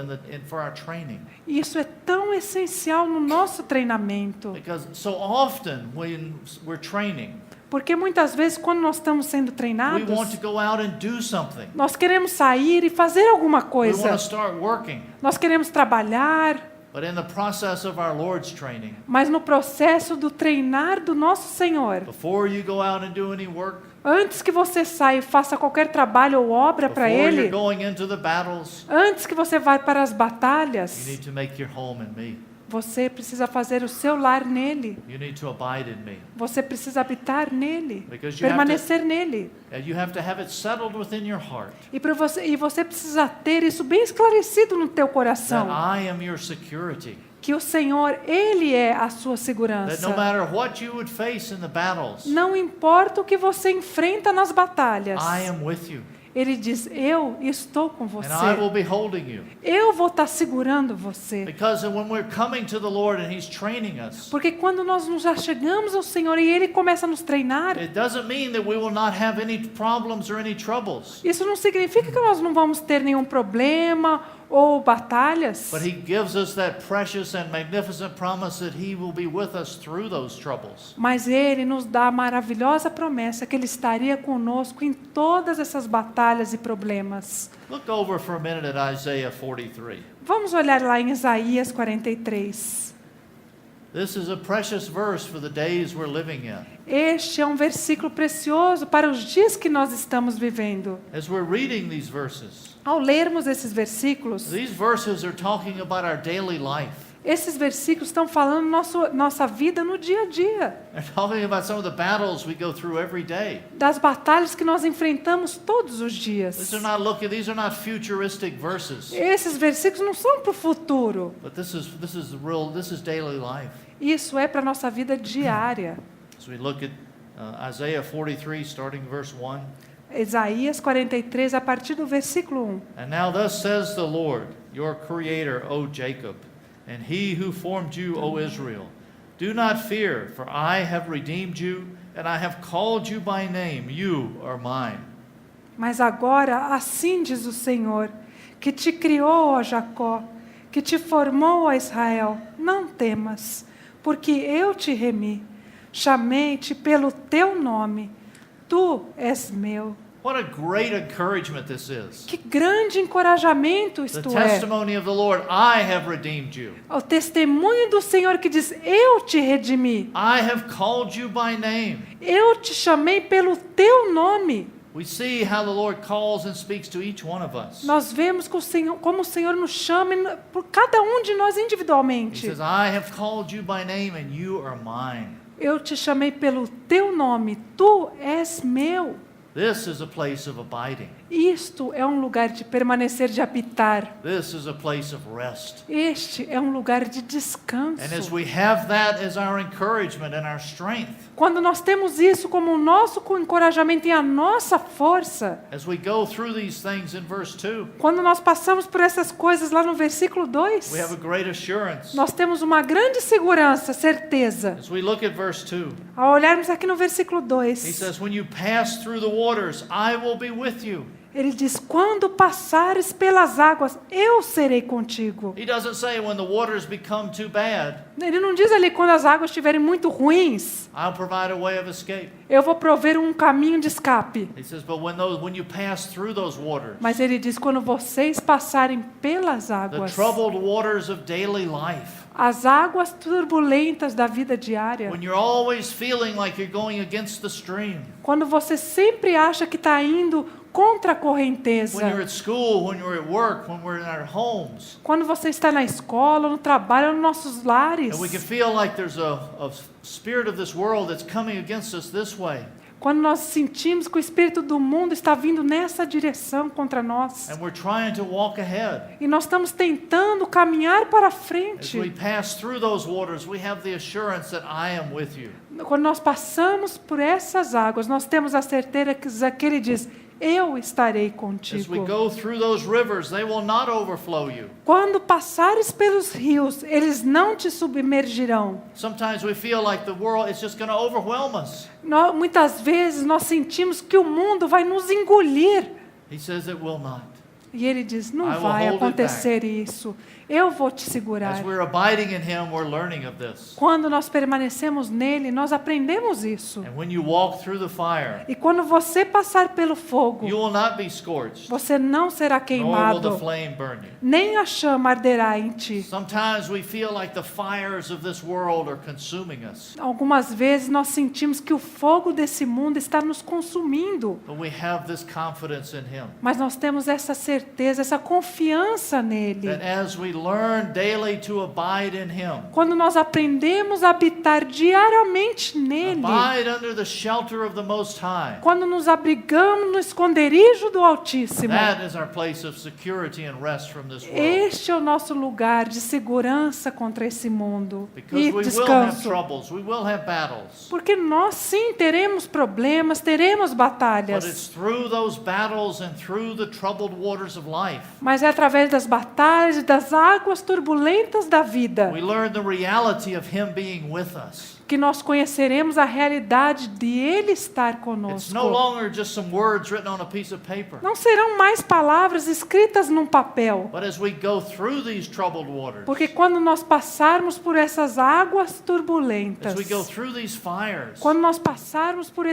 for our training. Isso é tão essencial no nosso treinamento. Because so often when we're training, Porque muitas vezes, quando nós estamos sendo we want treinados, to go out and do something. nós queremos sair e fazer alguma We want coisa. to start working. Nós queremos trabalhar, But in the process of our Lord's training, Mas no processo do treinar do nosso Senhor, before you go out and do any work, antes que você saia e faça qualquer trabalho ou obra para before you're Ele, going into the battles, antes que você vá para as you batalhas, need to make your home in me. você precisa fazer o seu lar nele. You need to abide in me. Você precisa habitar nele, Because you have permanecer nele. And you have to have it settled within your heart E você precisa ter isso bem esclarecido no teu that coração, I am your security. que o Senhor, Ele é a sua That segurança. no matter what you would face in the battles, Não importa o que você enfrenta nas batalhas, I am with you. Ele diz, eu estou com And I você. will be holding you. Eu vou estar segurando você. Because when we're coming to the Lord and He's training us, Porque quando nós nos achegamos ao Senhor e Ele começa a nos treinar, it doesn't mean that we will not have any problems or any troubles. isso não significa que nós não vamos ter nenhum problema ou batalhas. But He gives us that precious and magnificent promise that He will be with us through those troubles. Mas Ele nos dá a maravilhosa promessa que Ele estaria conosco em todas essas batalhas e problemas. Look over for a minute at Isaiah 43. Vamos olhar lá em Isaías 43. This is a precious verse for the days we're living in. Este é um versículo precioso para os dias que nós estamos vivendo. As we're reading these verses, Ao lermos esses versículos, these verses are talking about our daily life. esses versículos estão falando nossa vida no dia a dia, They're talking about some of the battles we go through every day. das batalhas que nós enfrentamos todos os dias. These are not futuristic verses, Esses versículos não são para o futuro. but this is daily life. Isso é para a nossa vida diária. So we look at Isaiah 43, starting verse 1. Isaías 43, a partir do versículo 1. And now thus says the Lord, your creator, O Jacob, and he who formed you, O Israel. Do not fear, for I have redeemed you, and I have called you by name. You are mine. Mas agora, assim diz o Senhor, que te criou, ó Jacó, que te formou, ó Israel, não temas, porque eu te remi, chamei-te pelo teu nome, tu és meu. What a great encouragement this is. Que grande encorajamento The isto é. testimony of the Lord, I have redeemed you. O testemunho do Senhor que diz, eu te redimi, I have called you by name. eu te chamei pelo teu nome. We see how the Lord calls and speaks to each one of us. Nós vemos que como o Senhor nos chama por cada um de nós He individualmente. says, I have called you by name and you are mine. Eu te chamei pelo teu nome, tu és meu. This is a place of abiding. Isto é um lugar de permanecer, de habitar. This is a place of rest. Este é um lugar de descanso. And as we have that as our encouragement and our strength, Quando nós temos isso como o nosso encorajamento e a nossa força, as we go through these things in verse 2, quando nós passamos por essas coisas lá no versículo 2, we have a great assurance. nós temos uma grande segurança, certeza. As we look at verse 2, Ao olharmos aqui no versículo he 2, says, when you pass through the waters, I will be with you. ele diz, quando passares pelas águas, eu serei contigo. He doesn't say when the waters become too bad, Ele não diz ali quando as águas estiverem muito ruins, I'll provide a way of escape. eu vou prover um caminho de escape. He says, but when you pass through those waters, Mas ele diz, quando vocês passarem pelas the águas, troubled waters of daily life, as águas turbulentas da vida diária, when you're always feeling like you're going against the stream, quando você sempre acha que está indo contra a correnteza, when you're at school, when you're at work, when we're in our homes, quando você está na escola, no trabalho, nos nossos lares, and we can feel like there's a spirit of this world that's coming against us this way, quando nós sentimos que o espírito do mundo está vindo nessa direção contra nós, and we're trying to walk ahead. e nós estamos tentando caminhar para As frente. we pass through those waters, we have the assurance that I am with you. Quando nós passamos por essas águas, nós temos a certeza que ele diz, eu estarei As we contigo. go through those rivers, they will not overflow you. Quando passares pelos rios, eles não te submergirão. Sometimes we feel like the world is just going to overwhelm us. Muitas vezes nós sentimos que o mundo vai nos engolir. He says it will not. E ele diz: não I will vai hold it acontecer isso. Eu vou te segurar. As we're abiding in Him, we're learning of this. Quando nós permanecemos nele, nós aprendemos isso. And when you walk through the fire, E quando você passar pelo fogo, you will not be scorched, você não será nor will the queimado, flame burn you. nem a chama arderá em ti. Sometimes we feel like the fires of this world are consuming us, Algumas vezes nós sentimos que o fogo desse mundo está nos consumindo, but we have this confidence in Him. mas nós temos essa certeza, essa confiança nele. That as we learn daily to abide in Him, Quando nós aprendemos a habitar diariamente nele, abide under the shelter of the Most High, quando nos abrigamos no esconderijo do Altíssimo, that is our place of security and rest from this world. este é o nosso lugar de segurança contra esse mundo Because e we will have descanso. troubles, we will have battles, Porque nós sim teremos problemas, teremos but batalhas. it's through those battles and through the troubled waters of life Mas é através das batalhas e das águas turbulentas da vida we learn the reality of Him being with us. que nós conheceremos a realidade de Ele estar It's conosco. no longer just some words written on a piece of paper, Não serão mais palavras escritas num papel. but as we go through these troubled waters, Porque quando nós passarmos por essas águas as turbulentas, we go through these fires, quando nós passarmos por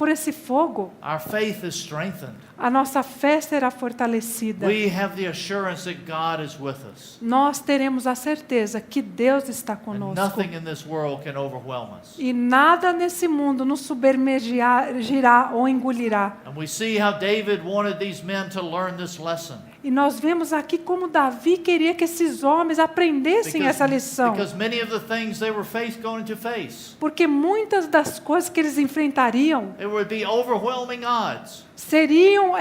esse fogo, our faith is strengthened. a nossa fé será fortalecida. We have the assurance that God is with us. Nós teremos a certeza que Deus está And conosco. nothing in this world can overwhelm us. E nada nesse mundo nos submergirá ou engolirá. And we see how David wanted these men to learn this lesson. E nós vemos aqui como Davi queria que esses homens aprendessem essa lição. Because many of the things they were going to face, Porque muitas das coisas que eles enfrentariam it would be overwhelming odds. seriam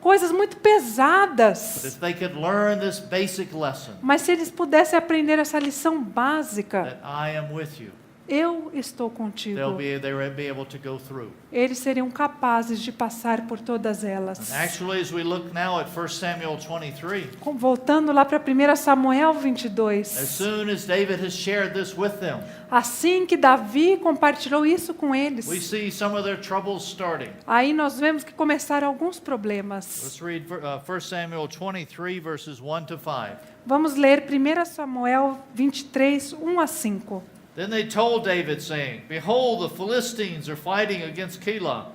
coisas muito But pesadas. if they could learn this basic lesson, Mas se eles pudessem aprender essa lição básica, that I am with you, eu estou contigo, they would be able to go through. eles seriam capazes de passar por todas elas. And actually, as we look now at 1 Samuel 23, Voltando lá para 1 Samuel as 22. soon as David has shared this with them, Assim que Davi compartilhou isso com we eles, see some of their troubles starting. aí nós vemos que começaram alguns problemas. Let's read 1 Samuel 23, verses 1 to 5. Vamos ler 1 Samuel 23, 1 a 5. Then they told David, saying, Behold, the Philistines are fighting against Keilah,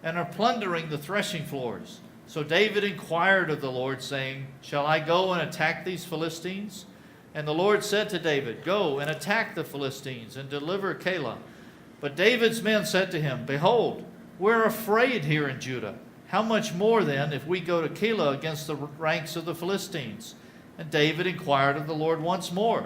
and are plundering the threshing floors. So David inquired of the Lord, saying, Shall I go and attack these Philistines? And the Lord said to David, Go and attack the Philistines, and deliver Keilah. But David's men said to him, Behold, we're afraid here in Judah. How much more then if we go to Keilah against the ranks of the Philistines? And David inquired of the Lord once more.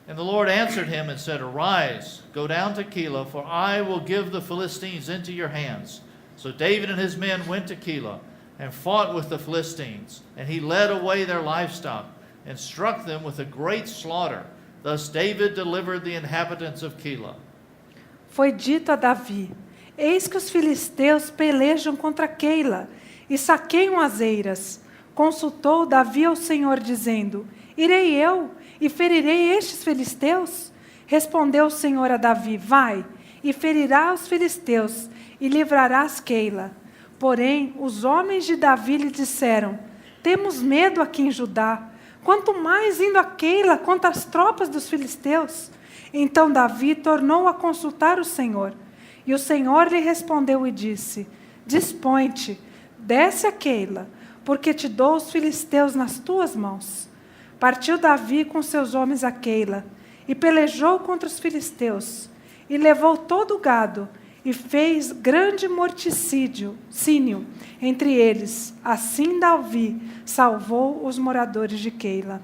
And the Lord answered him and said, Arise, go down to Keilah, for I will give the Philistines into your hands. So David and his men went to Keilah and fought with the Philistines. And he led away their livestock and struck them with a great slaughter. Thus David delivered the inhabitants of Keilah. Foi dito a Davi: Eis que os filisteus pelejam contra Keila e saqueiam as eiras. Consultou Davi ao Senhor, dizendo: Irei eu e ferirei estes filisteus? Respondeu o Senhor a Davi: Vai, e ferirá os filisteus, e livrarás Keila. Porém, os homens de Davi lhe disseram: Temos medo aqui em Judá, quanto mais indo a Keila contra as tropas dos filisteus. Então Davi tornou a consultar o Senhor. E o Senhor lhe respondeu e disse: Dispõe-te, desce a Keila, porque te dou os filisteus nas tuas mãos. Partiu Davi com seus homens a Keila, e pelejou contra os filisteus, e levou todo o gado, e fez grande morticínio entre eles. Assim Davi salvou os moradores de Keila.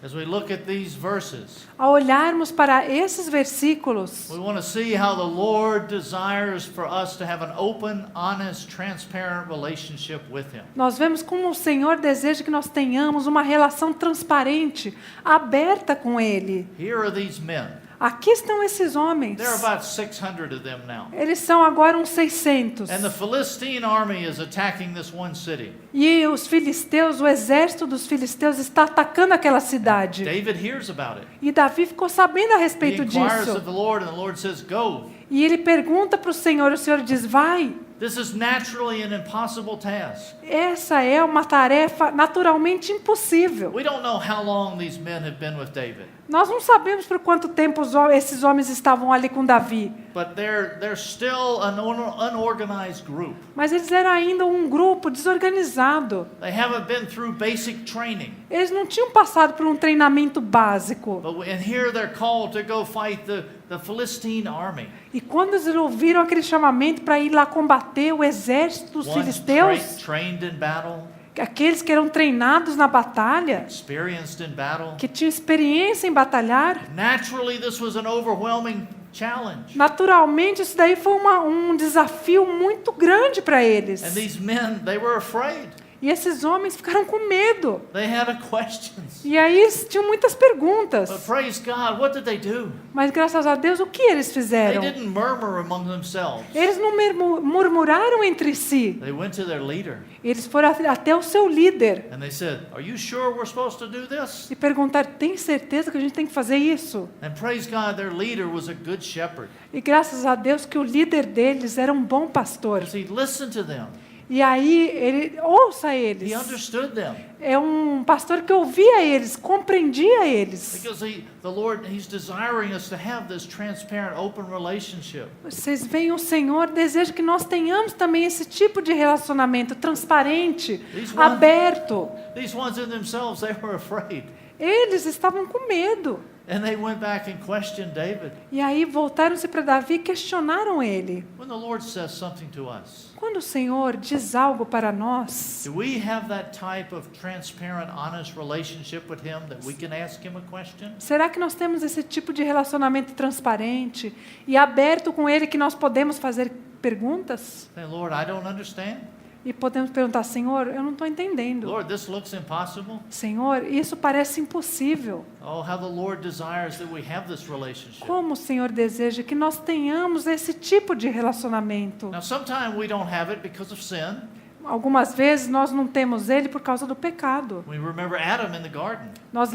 As we look at these verses, Ao olharmos para esses versículos, we want to see how the Lord desires for us to have an open, honest, transparent relationship with Him. nós vemos como o Senhor deseja que nós tenhamos uma relação transparente, aberta com Ele. Here are these men. Aqui estão esses homens. There are about 600 of them now. Eles são agora uns 600. And the Philistine army is attacking this one city. E os filisteus, o exército dos filisteus está atacando aquela cidade. David hears about it. E Davi ficou sabendo a He respeito inquires disso. of the Lord, and the Lord says, Go. E ele pergunta para o Senhor diz: Vai. This is naturally an impossible task. Essa é uma tarefa naturalmente impossível. We don't know how long these men have been with David, Nós não sabemos por quanto tempo esses homens estavam ali com Davi, but they're still an unorganized group. mas eles eram ainda um grupo desorganizado. They haven't been through basic training. Eles não tinham passado por um treinamento básico. And here they're called to go fight the Philistine army. E quando eles ouviram aquele chamamento para ir lá combater o exército dos Ones filisteus, trained in battle, aqueles que eram treinados na batalha, experienced in battle. que tinham experiência em batalhar, Naturally, this was an overwhelming challenge. naturalmente isso daí foi um desafio muito grande para eles. And these men, they were afraid. E esses homens ficaram com medo. They had questions. E aí eles tinham muitas perguntas. But praise God, what did they do? Mas graças a Deus, o que eles They fizeram? didn't murmur among themselves. Eles não murmuraram entre si. They went to their leader Eles foram até o seu líder and they said, "Are you sure we're supposed to do this?" e perguntaram: tem certeza que a gente tem que fazer isso? And praise God, their leader was a good shepherd. E graças a Deus que o líder deles era um bom pastor. Because he listened to them. E aí, ele ouça eles. He understood them. É um pastor que ouvia eles, compreendia eles. Because the Lord, He's desiring us to have this transparent, open relationship. Vocês veem, o Senhor deseja que nós tenhamos também esse tipo de relacionamento transparente, aberto. These ones in themselves, they were afraid. Eles estavam com medo. And they went back and questioned David. E aí voltaram-se para Davi e questionaram ele. When the Lord says something to us, Quando o Senhor diz algo para nós, do we have that type of transparent, honest relationship with Him that we can ask Him a question? será que nós temos esse tipo de relacionamento transparente e aberto com Ele que nós podemos fazer perguntas? Say, Lord, I don't understand. E podemos perguntar: Senhor, eu não estou entendendo. Lord, this looks impossible. Senhor, isso parece impossível. Oh, how the Lord desires that we have this relationship. Como o Senhor deseja que nós tenhamos esse tipo de relacionamento? Now, sometimes we don't have it because of sin. Algumas vezes nós não temos ele por causa do pecado. We remember Adam in the garden. Nós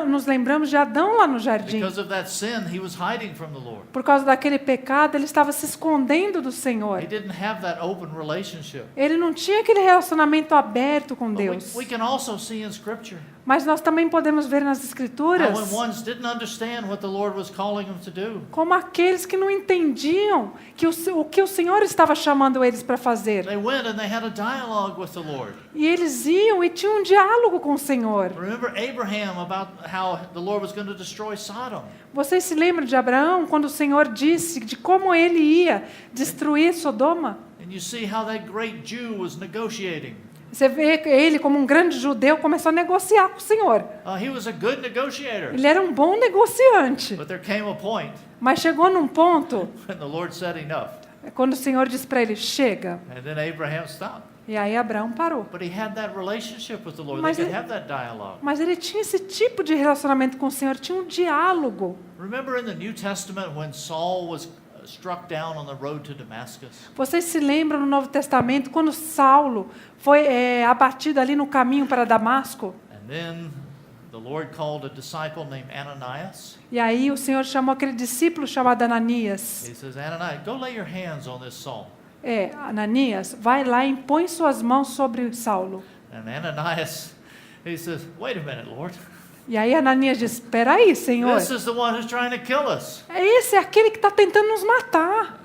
nos lembramos de Adão lá no jardim. Because of that sin, he was hiding from the Lord. Por causa daquele pecado, ele estava se escondendo do Senhor. He didn't have that open relationship. Ele não tinha aquele relacionamento aberto com But Deus. we can also see in Scripture Mas nós também podemos ver nas how Escrituras when ones didn't understand what the Lord was calling them to do, como aqueles que não entendiam que o que o Senhor estava chamando eles para fazer. they went and they had a dialogue with the Lord. E eles iam e tinham um diálogo com o Senhor. Remember Abraham about how the Lord was going to destroy Sodom. Vocês se lembram de Abraão quando o Senhor disse de como ele ia destruir Sodoma? And you see how that great Jew was negotiating. Você vê que ele, como um grande judeu, começou a negociar com o Senhor. He was a good negotiator. Ele era um bom negociante. But there came a point Mas chegou num ponto, when the Lord said enough. quando o Senhor disse para ele: chega. And then Abraham stopped. E aí Abraão parou. But he had that relationship with the Lord. Mas They could ele- have that dialogue. Mas ele tinha esse tipo de relacionamento com o Senhor, tinha um diálogo. Remember in the New Testament when Saul was struck down on the road to Damascus? Vocês se lembram no Novo Testamento, quando Saulo foi abatido ali no caminho para Damasco? And then the Lord called a disciple named Ananias. E aí o Senhor chamou aquele discípulo chamado Ananias. He says, Ananias, go lay your hands on this Saul. Ananias, vai lá e impõe suas mãos sobre Saulo. And Ananias, he says, wait a minute, Lord. E aí Ananias diz: espera aí, Senhor. This is the one who's trying to kill us. Esse é aquele que está tentando nos matar.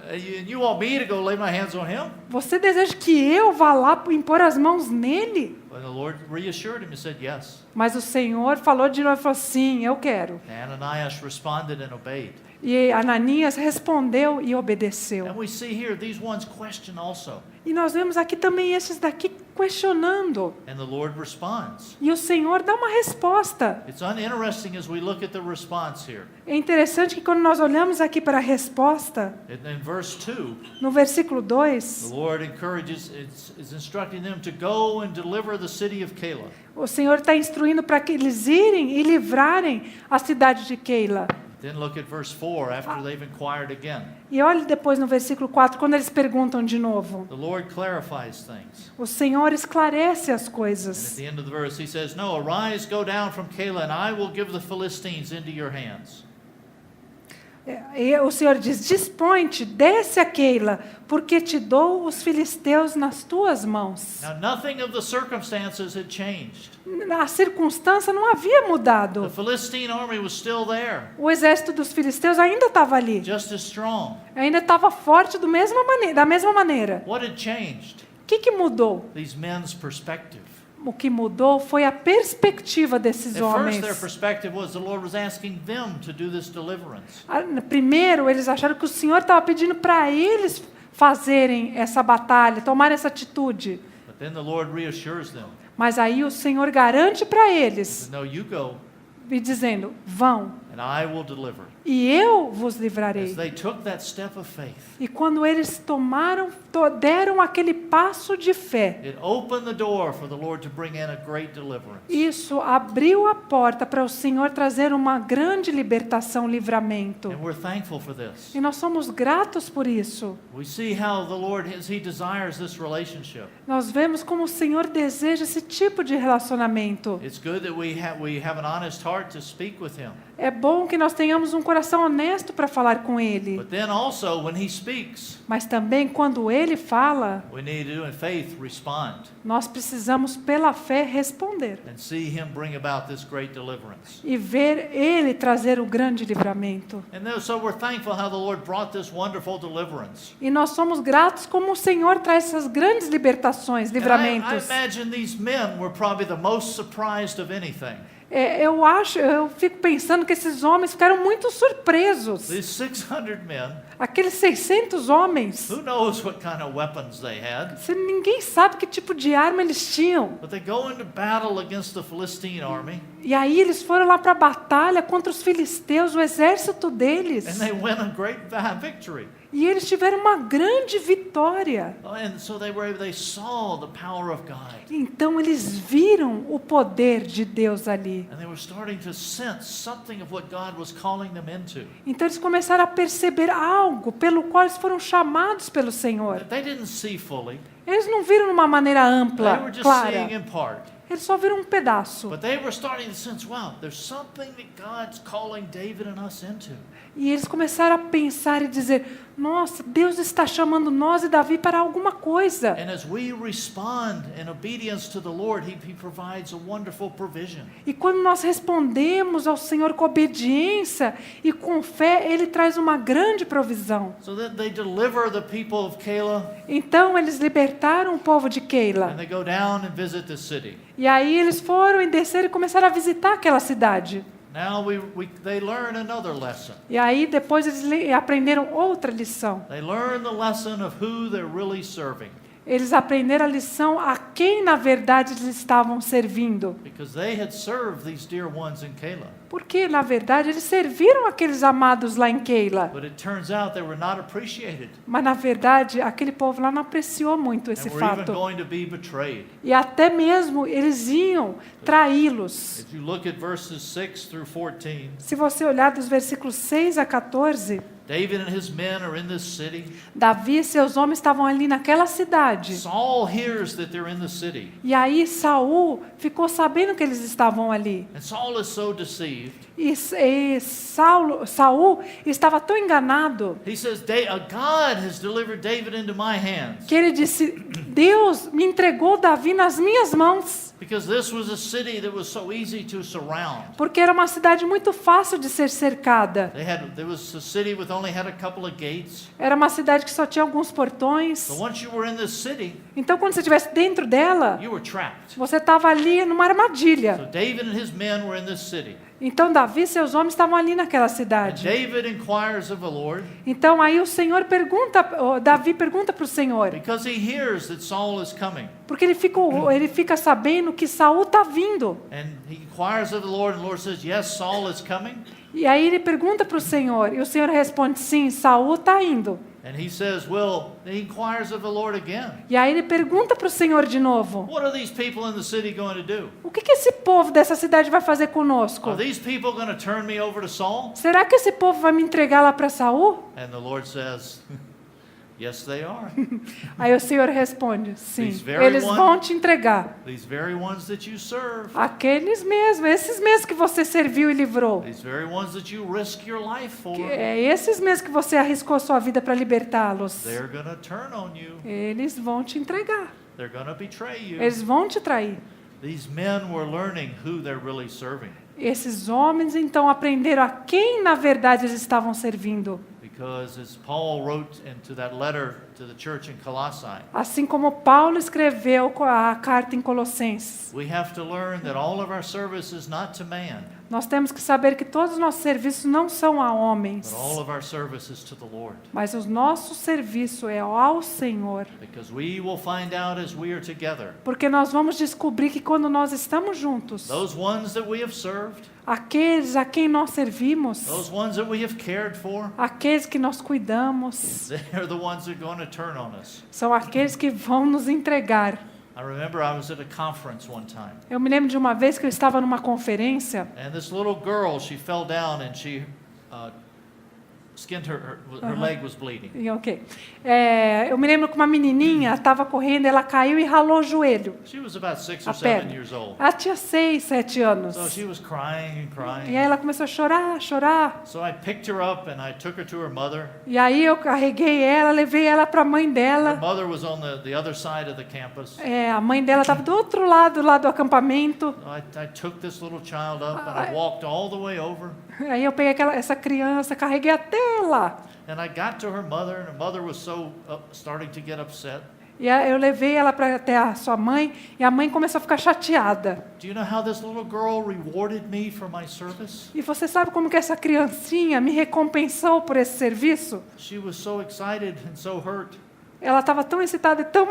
You want me to go lay my hands on him? Você deseja que eu vá lá impor as mãos nele? But the Lord reassured him and said, yes. Mas o Senhor falou de novo e falou: sim, eu quero. And Ananias responded and obeyed. E Ananias respondeu e obedeceu. And we see here, these ones question also. E nós vemos aqui também esses daqui questionando. And the Lord responds. E o Senhor dá uma resposta. It's uninteresting as we look at the response here. É interessante que quando nós olhamos aqui para a resposta, In verse 2, no versículo the 2, Lord encourages, is instructing them to go and deliver the city of Keilah. o Senhor está instruindo para que eles irem e livrarem a cidade de Keila. Then look at verse 4 after they've inquired again. E olhe depois no versículo 4, quando eles perguntam de novo. The Lord clarifies things. O Senhor esclarece as And at coisas. the end of the verse, he says, no, arise, go down from Keilah, and I will give the Philistines into your hands. E o Senhor diz: dispõe-te, desce a Keila, porque te dou os filisteus nas tuas mãos. Now, nothing of the circumstances had changed. A circunstância não havia The mudado. Philistine army was still there, O exército dos filisteus ainda estava ali, just as strong. ainda estava forte da mesma maneira. What had changed? O que mudou? These men's perspective. O que mudou foi a perspectiva desses At first, homens. their perspective was the Lord was asking them to do this deliverance. Primeiro, eles acharam que o Senhor estava pedindo para eles fazerem essa batalha, tomarem essa atitude. But then the Lord reassures them. Mas aí o Senhor garante para He eles, says, no, you go, e dizendo: vão, and I will deliver. e eu vos As livrarei. they took that step of faith, E quando eles deram aquele passo de fé, it opened the door for the Lord to bring in a great deliverance. isso abriu a porta para o Senhor trazer uma grande libertação, livramento. And we're thankful for this. E nós somos gratos por isso. We see how the Lord, as He desires this relationship. Nós vemos como o Senhor deseja esse tipo de relacionamento. It's good that we have an honest heart to speak with Him. É bom que nós tenhamos um coração honesto para falar com Ele. But then also, when He speaks, Mas também, quando Ele fala, we need to, in faith, respond nós precisamos, pela fé, responder. and see Him bring about this great deliverance. E ver Ele trazer o grande livramento. And so we're thankful how the Lord brought this wonderful deliverance. E nós somos gratos como o Senhor traz essas grandes libertações, And I livramentos. imagine these men were probably the most surprised of anything. Eu fico pensando que esses homens ficaram muito surpresos. These 600 men, Aqueles 600 homens, who knows what kind of weapons they had, ninguém sabe que tipo de arma eles tinham. but they go into battle against the Philistine army, E aí eles foram lá para a batalha contra os filisteus, o exército deles. and they win a great victory. E eles tiveram uma grande vitória. And so they saw the power of God. Então eles viram o poder de Deus ali. And they were starting to sense something of what God was calling them into. Então eles começaram a perceber algo pelo qual eles foram chamados pelo Senhor. That they didn't see fully. Eles não viram de uma maneira They ampla, were just clara. seeing in part. Eles só viram um pedaço. But they were starting to sense, wow, there's something that God's calling David and us into. E eles começaram a pensar e dizer: nossa, Deus está chamando nós e Davi para alguma coisa. And as we respond in obedience to the Lord, He provides a wonderful provision. E quando nós respondemos ao Senhor com obediência e com fé, Ele traz uma grande provisão. So that they deliver the people of Keilah, Então eles libertaram o povo de and Keila. they go down and visit the city. E aí eles foram e desceram e começaram a visitar aquela cidade. Now they learn another lesson. E aí depois eles aprenderam outra lição. They learn the lesson of who they're really serving. Eles aprenderam a lição a quem na verdade eles estavam servindo. Because they had served these dear ones in Keilah. Porque na verdade eles serviram aqueles amados lá em Keila. But it turns out they were not appreciated. Mas na verdade aquele povo lá não apreciou muito esse And were even fato. going to be betrayed. E até mesmo eles iam traí-los. If you look at verses 6 through 14, Se você olhar dos versículos 6 a 14, David and his men are in this city. Davi e seus homens estavam ali naquela cidade. Saul hears that they're in the city. E aí Saul ficou sabendo que eles estavam ali. And Saul is so deceived. E Saul estava tão enganado He says, God has delivered David into my hands. que ele disse: Deus me entregou Davi nas minhas mãos. Because this was a city that was so easy to surround. Porque era uma cidade muito fácil de ser cercada. There was a city with only had a couple of gates. Era uma cidade que só tinha alguns portões. So once you were in this city, Então, quando você estivesse dentro dela, you were trapped. você estava ali numa So armadilha. David and his men were in this city. Então, Davi e seus homens estavam ali naquela And cidade. David inquires of the Lord Então, aí o Senhor Davi pergunta para o Senhor, because he hears that Saul is coming. porque ele fica sabendo que Saul está vindo. And he inquires of the Lord, and the Lord says, yes, Saul is coming. E aí ele pergunta para o Senhor, e o Senhor responde: sim, Saul está indo. And he says, well, he inquires of the Lord again. E aí ele pergunta para o Senhor de novo: What are these people in the city going to do? o que esse povo dessa cidade vai fazer conosco? Are these people going to turn me over to Saul? Será que esse povo vai me entregar lá para Saul? And the Lord says, Yes, they are. Aí o Senhor responde, sim, These very eles one- vão te entregar. These very ones that you serve, Aqueles mesmos, esses mesmos que você serviu e livrou. these very ones that you risk your life for, É esses mesmos que você arriscou sua vida para libertá-los. they're going to turn on you. Eles vão te entregar. They're going to betray you. Eles vão te trair. These men were learning who they're really serving. Esses homens então aprenderam a quem na verdade eles estavam servindo. Because as Paul wrote into that letter to the church in Colossae, Assim como Paulo escreveu a carta em Colossenses. we have to learn that all of our service is not to man, Nós temos que saber que todos os nossos serviços não são a homens, but all of our service is to the Lord. mas o nosso serviço é ao Senhor. Because we will find out as we are together, Porque nós vamos descobrir que quando nós estamos juntos, those ones that we have served, aqueles a quem nós servimos, those ones that we have cared for, aqueles que nós cuidamos, they're the ones that are going to turn on us. são aqueles que vão nos entregar. I remember I was at a conference one time, Eu me lembro de uma vez que eu estava numa conferência and this little girl, she fell down and she skinned her leg was bleeding. e ok. Eu me lembro que uma menininha estava correndo, ela caiu e ralou o joelho, She was about 6 a or 7 perna. years old. Ela tinha 6, 7 anos. So she was crying and E crying. aí ela começou a chorar, chorar. So I picked her up and I took her to her mother. E aí eu carreguei ela, levei ela para a mãe Her dela. mother was on the other side of the campus. A mãe dela estava do outro lado, lá do acampamento. So I took this little child up and I walked all the way over. Aí eu peguei essa criança, carreguei até lá. And I got to her mother, and her mother was starting to get upset. E aí eu levei ela para até a sua mãe, e a mãe começou a ficar chateada. Do you know how this little girl rewarded me for my service? E você sabe como que essa criancinha me recompensou por esse serviço? She was so excited and so hurt. Ela estava tão excitada e tão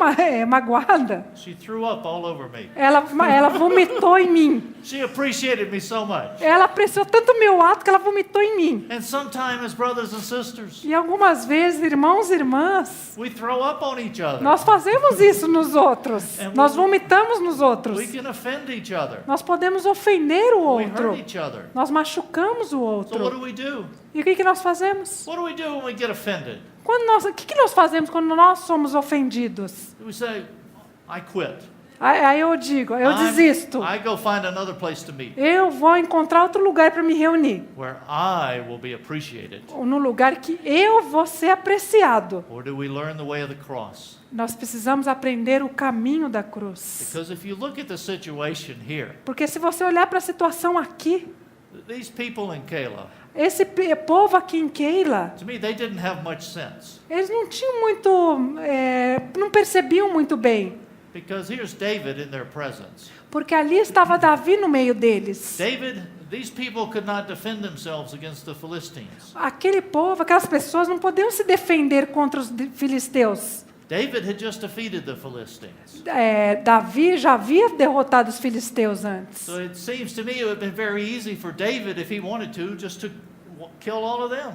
magoada. She threw up all over me. Ela vomitou em mim. She appreciated me so much. Ela apreciou tanto o meu ato que ela vomitou em mim. And sometimes, as brothers and sisters, E algumas vezes, irmãos e irmãs, we throw up on each other. nós fazemos isso nos outros. Nós vomitamos nos outros. We can offend each other. Nós podemos ofender o We outro. hurt each other. Nós machucamos o So what outro. do we do? E o que nós fazemos? What do we do when we get offended? O que nós fazemos quando nós somos ofendidos? We say, I quit. Aí eu digo, eu desisto. I go find another place to meet Eu vou encontrar outro lugar para me reunir. where I will be appreciated. Ou no lugar que eu vou ser apreciado. Or do we learn the way of the cross? Nós precisamos aprender o caminho da cruz. Because if you look at the situation here, Porque se você olhar para a situação aqui, these people in Kayla, esse povo aqui em Keila, to me, they didn't have much sense. eles não tinham muito, não percebiam muito bem. Because here's David in their presence. Porque ali estava Davi no meio deles. David, these people could not defend themselves against the Philistines. Aquele povo, aquelas pessoas não podiam se defender contra os filisteus. David had just defeated the Philistines. Davi já havia derrotado os filisteus antes. So it seems to me it would have been very easy for David, if he wanted to, just to kill all of them.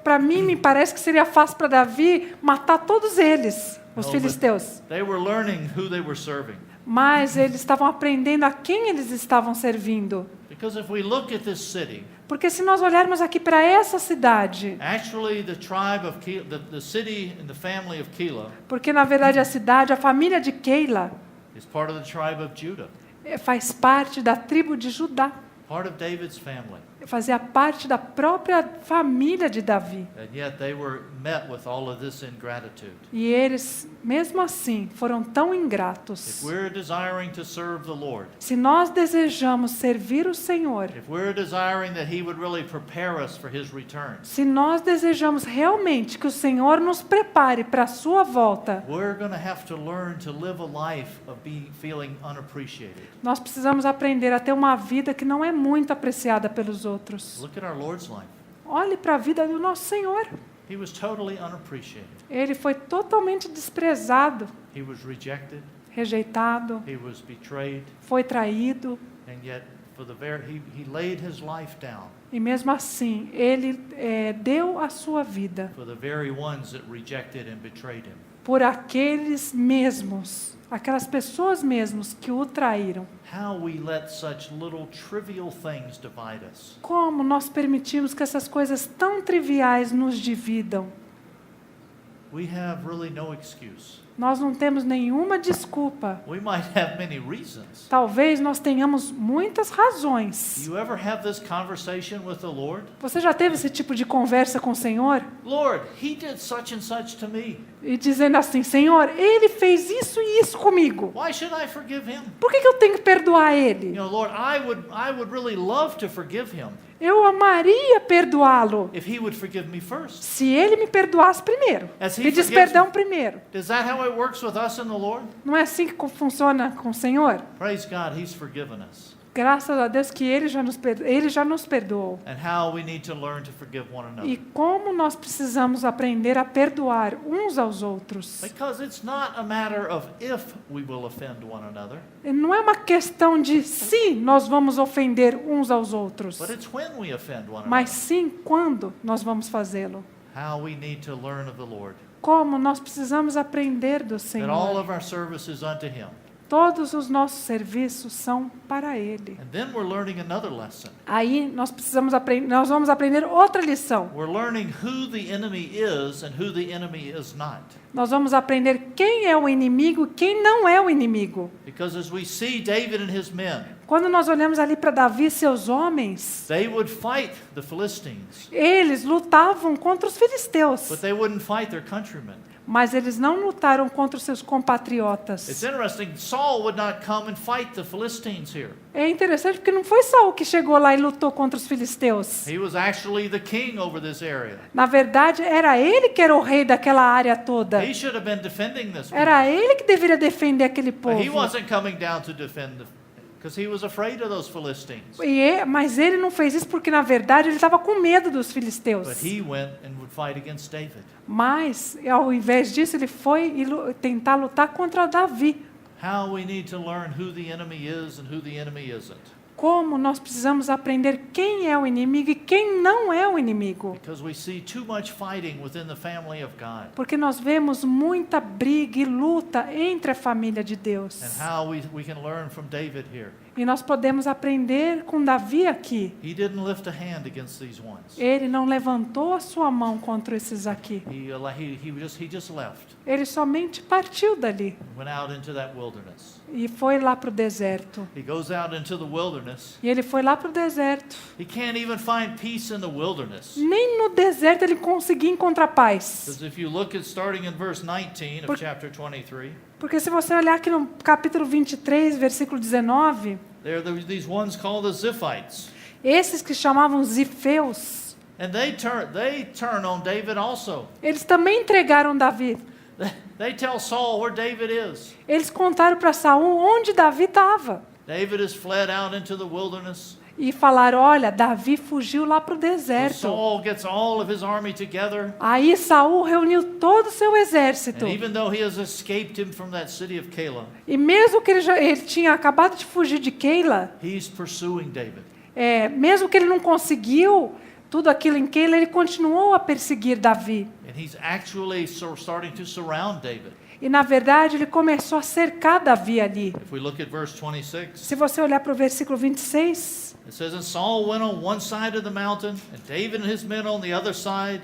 Para mim, me parece que seria fácil para Davi matar todos eles, os No, filisteus. but they were learning who they were serving. Mas eles estavam aprendendo a quem eles estavam servindo. Because if we look at this city, Porque se nós olharmos aqui para essa cidade, actually the tribe of Keilah, the city and the family of Keilah porque na verdade a cidade, a família de Keila, is part of the tribe of Judah, faz parte da tribo de Judá, part of David's family. fazia parte da própria família de Davi. And yet they were met with all of this ingratitude. E eles, mesmo assim, foram tão If ingratos. we're desiring to serve the Lord, Se nós desejamos servir o Senhor, if we're desiring that He would really prepare us for His return, se nós desejamos realmente que o Senhor nos prepare para a sua volta, we're going to have to learn to live a life of feeling unappreciated. nós precisamos aprender a ter uma vida que não é muito apreciada pelos outros. Look at our Lord's life. Olhe para a vida do nosso Senhor. He was totally unappreciated. Ele foi totalmente desprezado, He was rejected. rejeitado, He was betrayed. foi traído. And yet, he laid his life down E mesmo assim, ele deu a sua vida for the very ones that rejected and betrayed him. por aqueles mesmos, aquelas pessoas mesmos que o traíram. How we let such little trivial things divide us. Como nós permitimos que essas coisas tão triviais nos dividam? we have really no excuse. Nós não temos nenhuma desculpa. We might have many reasons. Talvez nós tenhamos muitas razões. Do you ever have this conversation with the Lord? Você já teve esse tipo de conversa com o Senhor? Lord, he did such and such to me. E dizendo assim, Senhor, ele fez isso e isso comigo. Why should I forgive him? Por que eu tenho que perdoar ele? Lord, I would really love to forgive him Eu amaria perdoá-lo if he would forgive me first. se ele me perdoasse primeiro. As he Pedisse forgives perdão primeiro. Is that how it works with us in the Lord? Não é assim que funciona com o Senhor? Praise God, he's forgiven us. Graças a Deus que ele já nos perdoou. And how we need to learn to forgive one E another. como nós precisamos aprender a perdoar uns aos outros. Because it's not a matter of if we will offend one another, Não é uma questão de se nós vamos ofender uns aos outros, but it's when we offend one mas another. sim quando nós vamos fazê-lo. How we need to learn of the Lord. Como nós precisamos aprender do That all Senhor. of our service is unto him. Todos os nossos serviços são para Ele. And then we're learning another lesson. Aí nós vamos aprender outra lição. We're learning who the enemy is and who the enemy is not. Nós vamos aprender quem é o inimigo e quem não é o inimigo. Because as we see David and his men, Quando nós olhamos ali para Davi e seus homens, they would fight the Philistines, eles lutavam contra os filisteus, but they wouldn't fight their countrymen. mas eles não lutaram contra os seus It's compatriotas. interesting, Saul would not come and fight the Philistines here. É interessante porque não foi Saul que chegou lá e lutou contra os filisteus. He was actually the king over this area. Na verdade, era ele que era o rei daquela área toda. He should have been defending this people. Era ele que deveria defender aquele But he povo. wasn't coming down to defend because he was afraid of those Philistines. Mas ele não fez isso porque, na verdade, ele estava com medo dos But filisteus. he went and would fight against David. Mas, ao invés disso, ele foi tentar lutar contra Davi. How we need to learn who the enemy is and who the enemy isn't. Como nós precisamos aprender quem é o inimigo e quem não é o inimigo. Because we see too much fighting within the family of God. Porque nós vemos muita briga e luta entre a família de Deus. And how we can learn from David here. E nós podemos aprender com Davi aqui. He didn't lift a hand against these ones. Ele não levantou a sua mão contra esses aqui. He just left Ele somente partiu dali and went out into that wilderness. e foi lá para o deserto. He goes out into the wilderness. E ele foi lá para o deserto. He can't even find peace in the wilderness. Nem no deserto ele conseguia encontrar paz. Because if you look at starting in verse 19 of Por- chapter 23, Porque se você olhar aqui no capítulo 23, versículo 19, there are these ones called the Ziphites. esses que chamavam Zifeus, And they turn on David also. eles também entregaram Davi. They tell Saul where David is. Eles contaram para Saul onde Davi estava. David has fled out into the wilderness. E falaram, olha, Davi fugiu lá para o So deserto. Saul gets all of his army together. Aí Saul reuniu todo o seu exército. And even though he has escaped him from that city of Keilah, E mesmo que ele tinha acabado de fugir de Keila, he's pursuing David. mesmo que ele não conseguiu tudo aquilo em Keila, ele continuou a perseguir Davi. And he's actually starting to surround David. E na verdade ele começou a cercar Davi ali. If we look at verse 26, Se você olhar para o versículo 26, it says, And Saul went on one side of the mountain, and David and his men on the other side.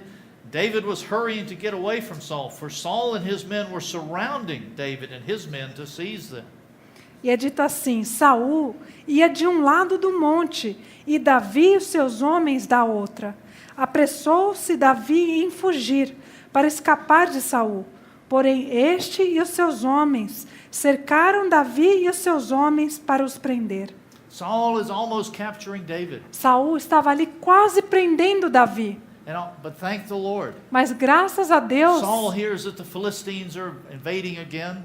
David was hurrying to get away from Saul, for Saul and his men were surrounding David and his men to seize them. e é dito assim, Saul ia de um lado do monte, e Davi e os seus homens da outra. Apressou-se Davi em fugir, para escapar de Saul. Porém, este e os seus homens cercaram Davi e os seus homens para os prender. Saul is almost capturing David. Saul estava ali quase prendendo Davi. But thank the Lord. Mas graças a Deus, Saul hears that the Philistines are invading again.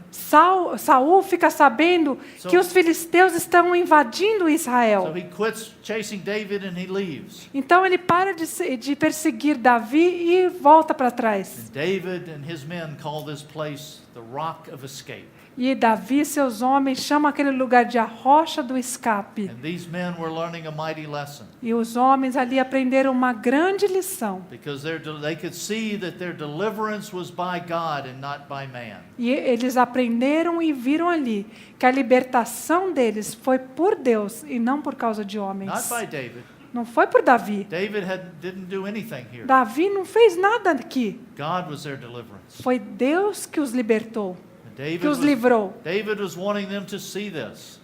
Saul fica sabendo que os filisteus estão invadindo So Israel. he quits chasing David and he leaves. Então ele para de perseguir Davi e volta para trás. And David and his men call this place the Rock of Escape. E Davi e seus homens chamam aquele lugar de a rocha do escape. And these men were learning a mighty lesson E os homens ali aprenderam uma grande lição. because they could see that their deliverance was by God and not by man. E eles aprenderam e viram ali que a libertação deles foi por Deus e não por causa de Not homens. by David, Não foi por Davi. David didn't do anything here. Davi não fez nada aqui. God was their deliverance. Foi Deus que os libertou, David que os livrou. David was wanting them to see this,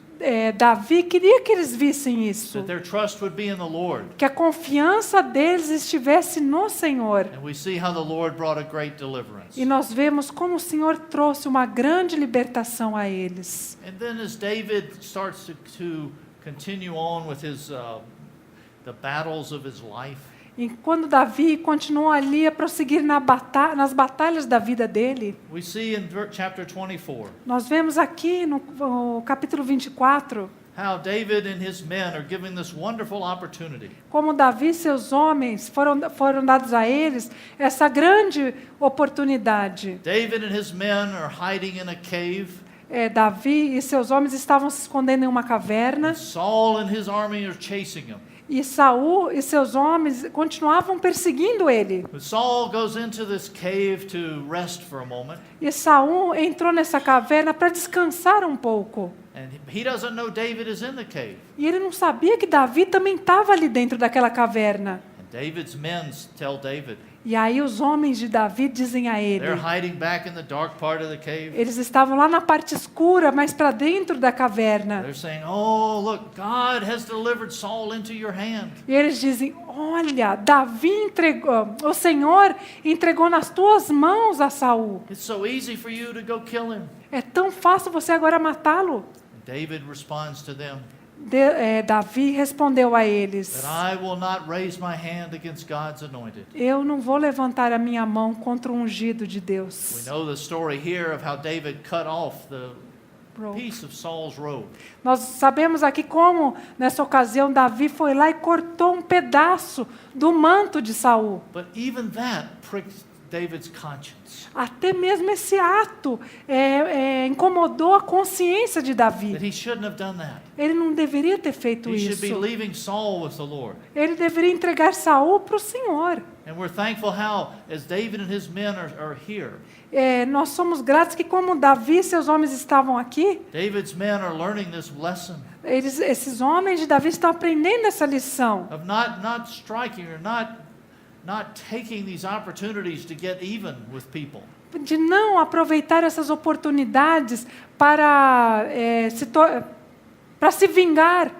Davi queria que eles vissem isso, that their trust would be in the Lord. que a confiança deles estivesse no Senhor. And we see how the Lord brought a great deliverance. E nós vemos como o Senhor trouxe uma grande libertação a eles. And then as David starts to continue on with his the battles of his life, E quando Davi continuou ali a prosseguir nas batalhas da vida dele, we see in chapter 24 nós vemos aqui no capítulo 24, how David and his men are given this wonderful opportunity. como Davi e seus homens foram dados a eles essa grande oportunidade. David and his men are hiding in a cave. Davi e seus homens estavam se escondendo em uma caverna, Saul and his army are chasing him. e Saul e seus homens continuavam perseguindo ele. But Saul goes into this cave to rest for a moment, E Saul entrou nessa caverna para descansar um pouco. and he doesn't know David is in the cave. E ele não sabia que Davi também estava ali dentro daquela caverna. And David's men tell David, E aí os homens de Davi dizem a ele, they're hiding back in the dark part of the cave. eles estavam lá na parte escura, mas para dentro da caverna. They're saying, "Oh, look, God has delivered Saul into your hand." E eles dizem, olha, Davi entregou, o Senhor entregou nas tuas mãos a Saul. It's so easy for you to go kill him. É tão fácil você agora matá-lo. David responds to them, Davi respondeu a eles, that I will not raise my hand against God's anointed. eu não vou levantar a minha mão contra o ungido de We Deus. know the story here of how David cut off the piece of Saul's robe. Nós sabemos aqui como, nessa ocasião, Davi foi lá e cortou um pedaço do manto de Saul. But even that pricked David's conscience. Até mesmo esse ato incomodou a consciência de Davi. That he shouldn't have done that. Ele não deveria ter feito He should be isso. leaving Saul with the Lord. Ele deveria entregar Saul para o Senhor. And we're thankful how, as David and his men are here, Nós somos gratos que como Davi e seus homens estavam aqui, David's men are learning this lesson esses homens de Davi estão aprendendo essa lição. of not striking or not taking these opportunities to get even with people. De não aproveitar essas oportunidades para se vingar.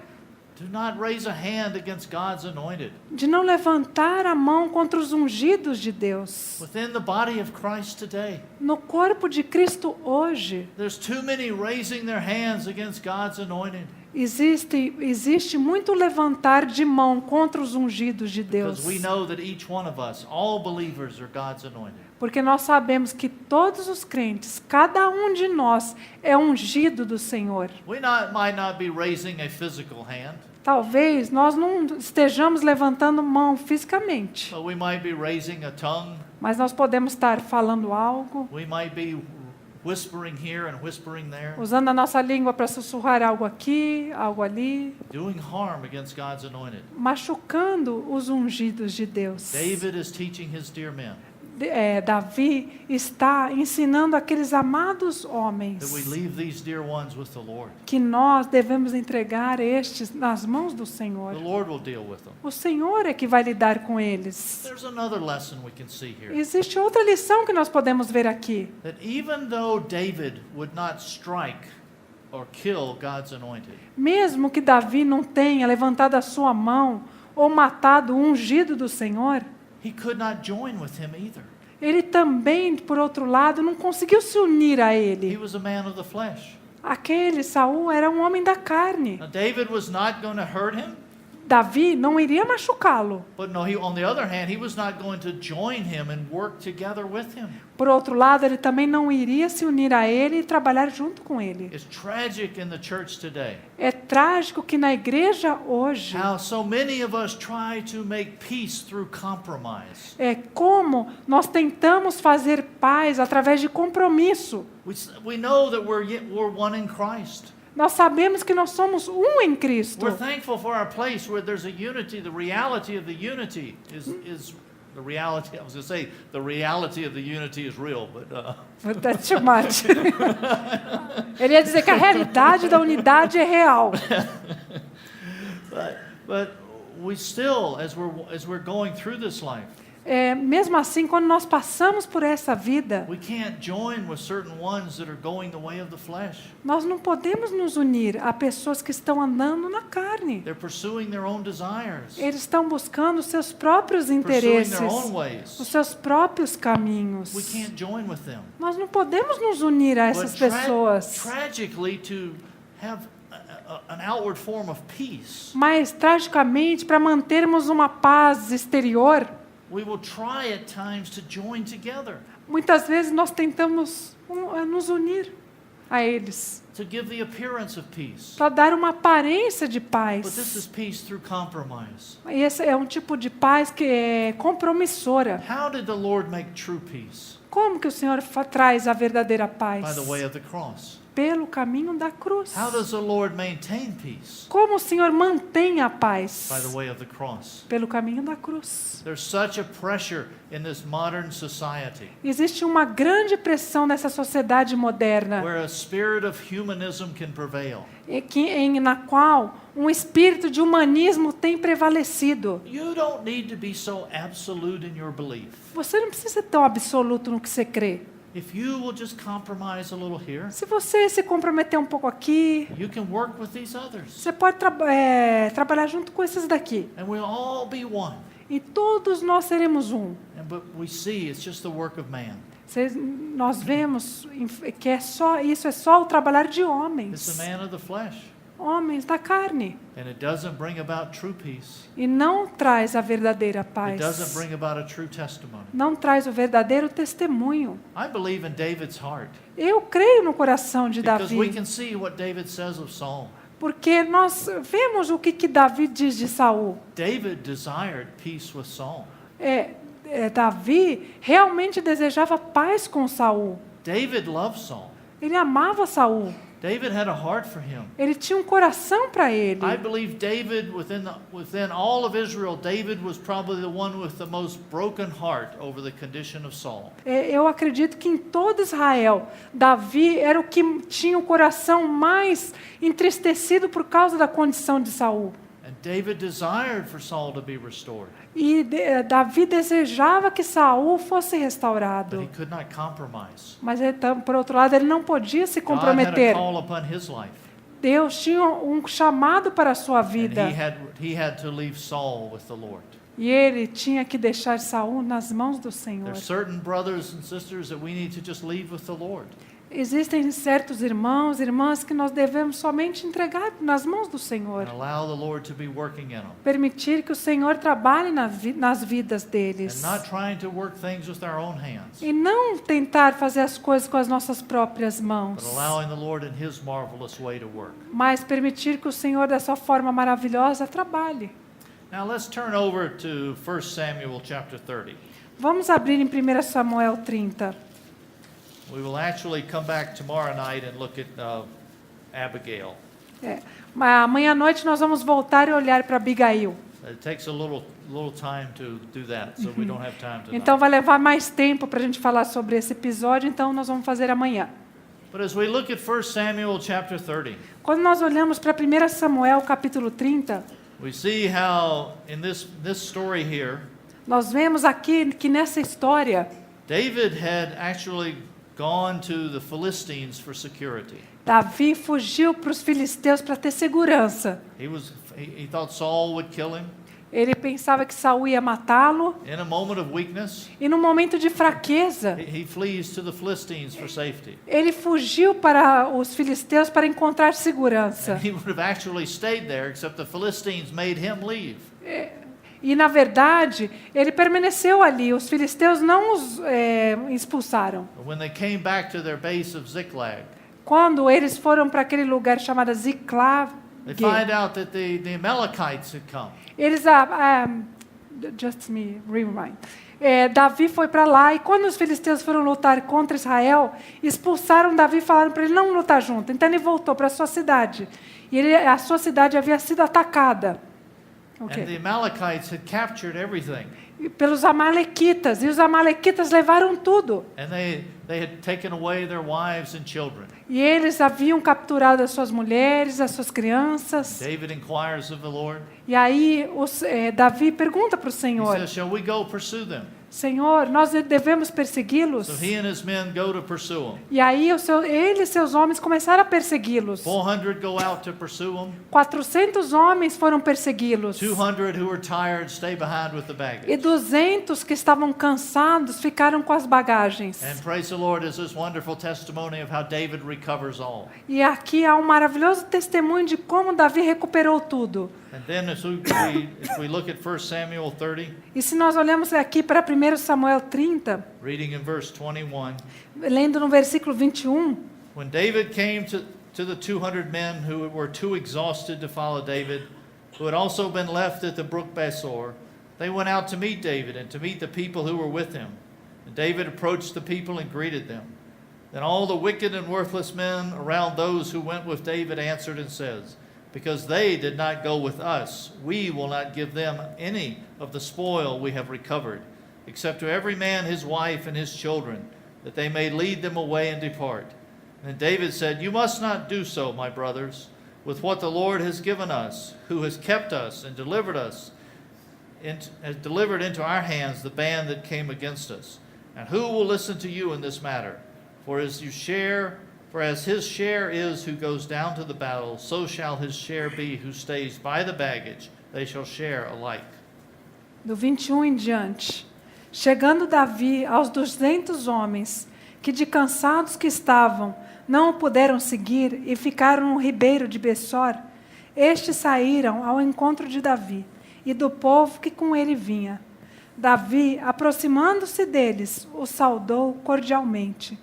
Do not raise a hand against God's anointed. De não levantar a mão contra os ungidos de Deus. Within the body of Christ today, No corpo de Cristo hoje, there's too many raising their hands against God's anointed. existe muito levantar de mão contra os ungidos de Deus. Because we know that each one of us, all believers, are God's anointed. Porque nós sabemos que todos os crentes, cada um de nós, é ungido do Senhor. We might not be raising a physical hand, Talvez nós não estejamos levantando mão fisicamente, but we might be raising a tongue. mas nós podemos estar falando algo, We might be whispering here and whispering there, usando a nossa língua para sussurrar algo aqui, algo ali, doing harm against God's anointed. machucando os ungidos de Deus. David is teaching his dear men Davi está ensinando aqueles amados that we homens leave these dear ones with the Lord. que nós devemos entregar estes nas mãos do Senhor. The Lord will deal with them. O Senhor é que vai lidar com eles. There's another lesson we can see here. Existe outra lição que nós podemos ver aqui. That even though David would not strike or kill God's anointed, Mesmo que Davi não tenha levantado a sua mão ou matado o ungido do Senhor, he could not join with him either. ele também, por outro lado, não conseguiu se unir a He ele. was a man of the flesh. Aquele Saul era um homem da carne. Now David was not going to hurt him, Davi não iria machucá-lo. but no, on the other hand, he was not going to join him and work together with him. Por outro lado, ele também não iria se unir a ele e trabalhar junto com ele. It's tragic in the church today É trágico que na igreja hoje, how so many of us try to make peace through compromise. como nós tentamos fazer paz através de compromisso. We know that we're one in Christ. Nós sabemos que nós somos um em Cristo. We're thankful for our place where there's a unity. The reality of the unity is the reality. I was going to say the reality of the unity is real, but That's too much. Ele ia dizer que a realidade da unidade é real. but we still, as we're going through this life, mesmo assim, quando nós passamos por essa vida, we can't join with certain ones that are going the way of the flesh. nós não podemos nos unir a pessoas que estão andando na carne. They're pursuing their own desires, Eles estão buscando os seus próprios pursuing interesses, their own os ways. seus próprios caminhos. We can't join with them. Nós não podemos nos unir a essas But pessoas. tragically, to have an outward form of peace, Mas, tragicamente, para mantermos uma paz exterior, we will try at times to join together, muitas vezes nós tentamos nos unir a eles, to give the appearance of peace. para dar uma aparência de But this paz. is peace through compromise. E esse é um tipo de paz que é compromissora. How did the Lord make true peace? Como que o Senhor traz a verdadeira By paz? the way of the cross. Pelo caminho da cruz. How does the Lord maintain peace? Como o Senhor mantém a paz? By the way of the cross. Pelo caminho da cruz. There's such a pressure in this modern society Existe uma grande pressão nessa sociedade moderna, where a spirit of humanism can prevail. na qual um espírito de humanismo tem prevalecido. You don't need to be so absolute in your belief. Você não precisa ser tão absoluto no que você crê. If you will just compromise a little here, Se você se comprometer um pouco aqui, you can work with these others. você pode trabalhar junto com esses daqui. And we'll all be one. E todos nós seremos um. But we see it's just the work of man. Nós vemos que isso é só o trabalhar de It's homens. the man of the flesh. Homens da carne. And it doesn't bring about true peace. E não traz a verdadeira It paz. doesn't bring about a true testimony. Não traz o verdadeiro testemunho. I believe in David's heart Eu creio no coração de because we Davi. can see what David says of Saul. Porque nós vemos o que Davi diz de Saul. David desired peace with Saul. Davi realmente desejava paz com Saul. David loved Saul. Ele amava Saul. David had a heart for him. Ele tinha um coração para ele. I believe David, within all of Israel, David was probably the one with the most broken heart over the condition of Saul. Eu acredito que em todo Israel, Davi era o que tinha o coração mais entristecido por causa da condição de Saul. And David desired for Saul to be restored, E Davi desejava que Saul fosse but restaurado. he could not compromise. Mas, por outro lado, ele não podia se God had a comprometer. call upon his life, Deus tinha um chamado para a sua and vida. he had to leave Saul with the Lord. E ele tinha que deixar Saul nas mãos do Senhor. There's certain brothers and sisters that we need to just leave with the Lord. Existem certos irmãos, irmãs que nós devemos somente entregar nas mãos do Senhor. And allow the Lord to be working in them. Permitir que o Senhor trabalhe nas vidas And deles. not trying to work things with our own hands, E não tentar fazer as coisas com as nossas próprias mãos. but allowing the Lord in His marvelous way to work. Mas permitir que o Senhor, da sua forma maravilhosa, trabalhe. Now let's turn over to 1 Samuel chapter 30. Vamos abrir em 1 Samuel 30. We will actually come back tomorrow night and look at Abigail. Mas amanhã à noite nós vamos voltar e olhar para Abigail. It takes a little time to do that, so we don't have time tonight. Então vai levar mais tempo para a gente falar sobre esse episódio, então nós vamos fazer amanhã. But as we look at 1 Samuel chapter 30, Quando nós olhamos para 1 Samuel capítulo 30, we see how in this story here, nós vemos aqui que nessa história, David had actually gone to the Philistines for security. Davi fugiu para os filisteus para ter segurança. He thought Saul would kill him. Ele pensava que Saul ia matá-lo, In a moment of weakness, e no momento de fraqueza, he flees to the Philistines for safety. ele fugiu para os filisteus para encontrar segurança. And he would have actually stayed there, except the Philistines made him leave. E, na verdade, ele permaneceu ali. Os filisteus não os expulsaram. But when they came back to their base of Ziklag, Quando eles foram para aquele lugar chamado Ziklag, they find out that the Amalekites had come. eles... just me remind. Davi foi para lá, e quando os filisteus foram lutar contra Israel, expulsaram Davi e falaram para ele não lutar junto. Então ele voltou para a sua cidade. E a sua cidade havia sido atacada. And the Amalekites had captured everything. Pelos amalequitas, e os amalequitas levaram tudo. And They had taken away their wives and children. E eles haviam capturado as suas mulheres, as suas crianças. David inquires of the Lord. E aí Davi pergunta para o He Senhor: says, shall we go pursue them? Senhor, nós devemos persegui-los? So he and his men go to pursue them. E aí ele e seus homens começaram a persegui-los. 400 go out to pursue them. 400 homens foram persegui-los. 200 who were tired stay behind with the E baggage. 200 que estavam cansados ficaram com as bagagens. And praise the Lord, is this wonderful testimony of how David recovers all. E aqui há um maravilhoso testemunho de como Davi recuperou tudo. And then if we look at 1 Samuel 30, E se nós olhamos aqui para 1 Samuel 30, reading in verse 21, lendo no versículo 21, when David came to the 200 men who were too exhausted to follow David, who had also been left at the brook Besor, they went out to meet David and to meet the people who were with him. And David approached the people and greeted them. Then all the wicked and worthless men around those who went with David answered and says, because they did not go with us, we will not give them any of the spoil we have recovered, except to every man his wife and his children, that they may lead them away and depart. And David said, you must not do so, my brothers, with what the Lord has given us, who has kept us and delivered us, has delivered into our hands the band that came against us. And who will listen to you in this matter? For as his share is who goes down to the battle, so shall his share be who stays by the baggage. They shall share alike. do 21 em diante. Chegando Davi aos 200 homens, que de cansados que estavam, não o puderam seguir e ficaram no ribeiro de Besor, estes saíram ao encontro de Davi e do povo que com ele vinha. Davi, aproximando-se deles, os saudou cordialmente.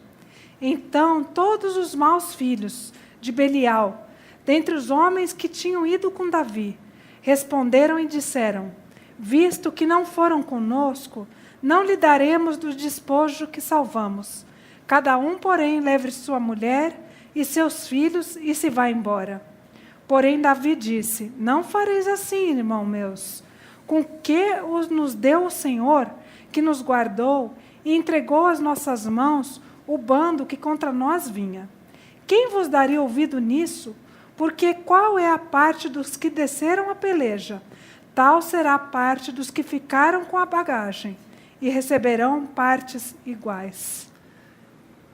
Então todos os maus filhos de Belial, dentre os homens que tinham ido com Davi, responderam e disseram: visto que não foram conosco, não lhe daremos do despojo que salvamos. Cada um, porém, leve sua mulher e seus filhos e se vá embora. Porém Davi disse: não fareis assim, irmãos meus. Com que nos deu o Senhor, que nos guardou e entregou às nossas mãos o bando que contra nós vinha? Quem vos daria ouvido nisso? Porque qual é a parte dos que desceram a peleja? Tal será a parte dos que ficaram com a bagagem, e receberão partes iguais.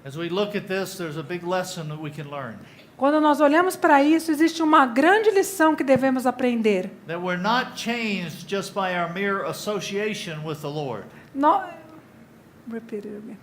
As we look at this, there's a big lesson that we can learn. Quando nós olhamos para isso, existe uma grande lição que devemos aprender. That we're not changed just by our mere association with the Lord. Repeat it again.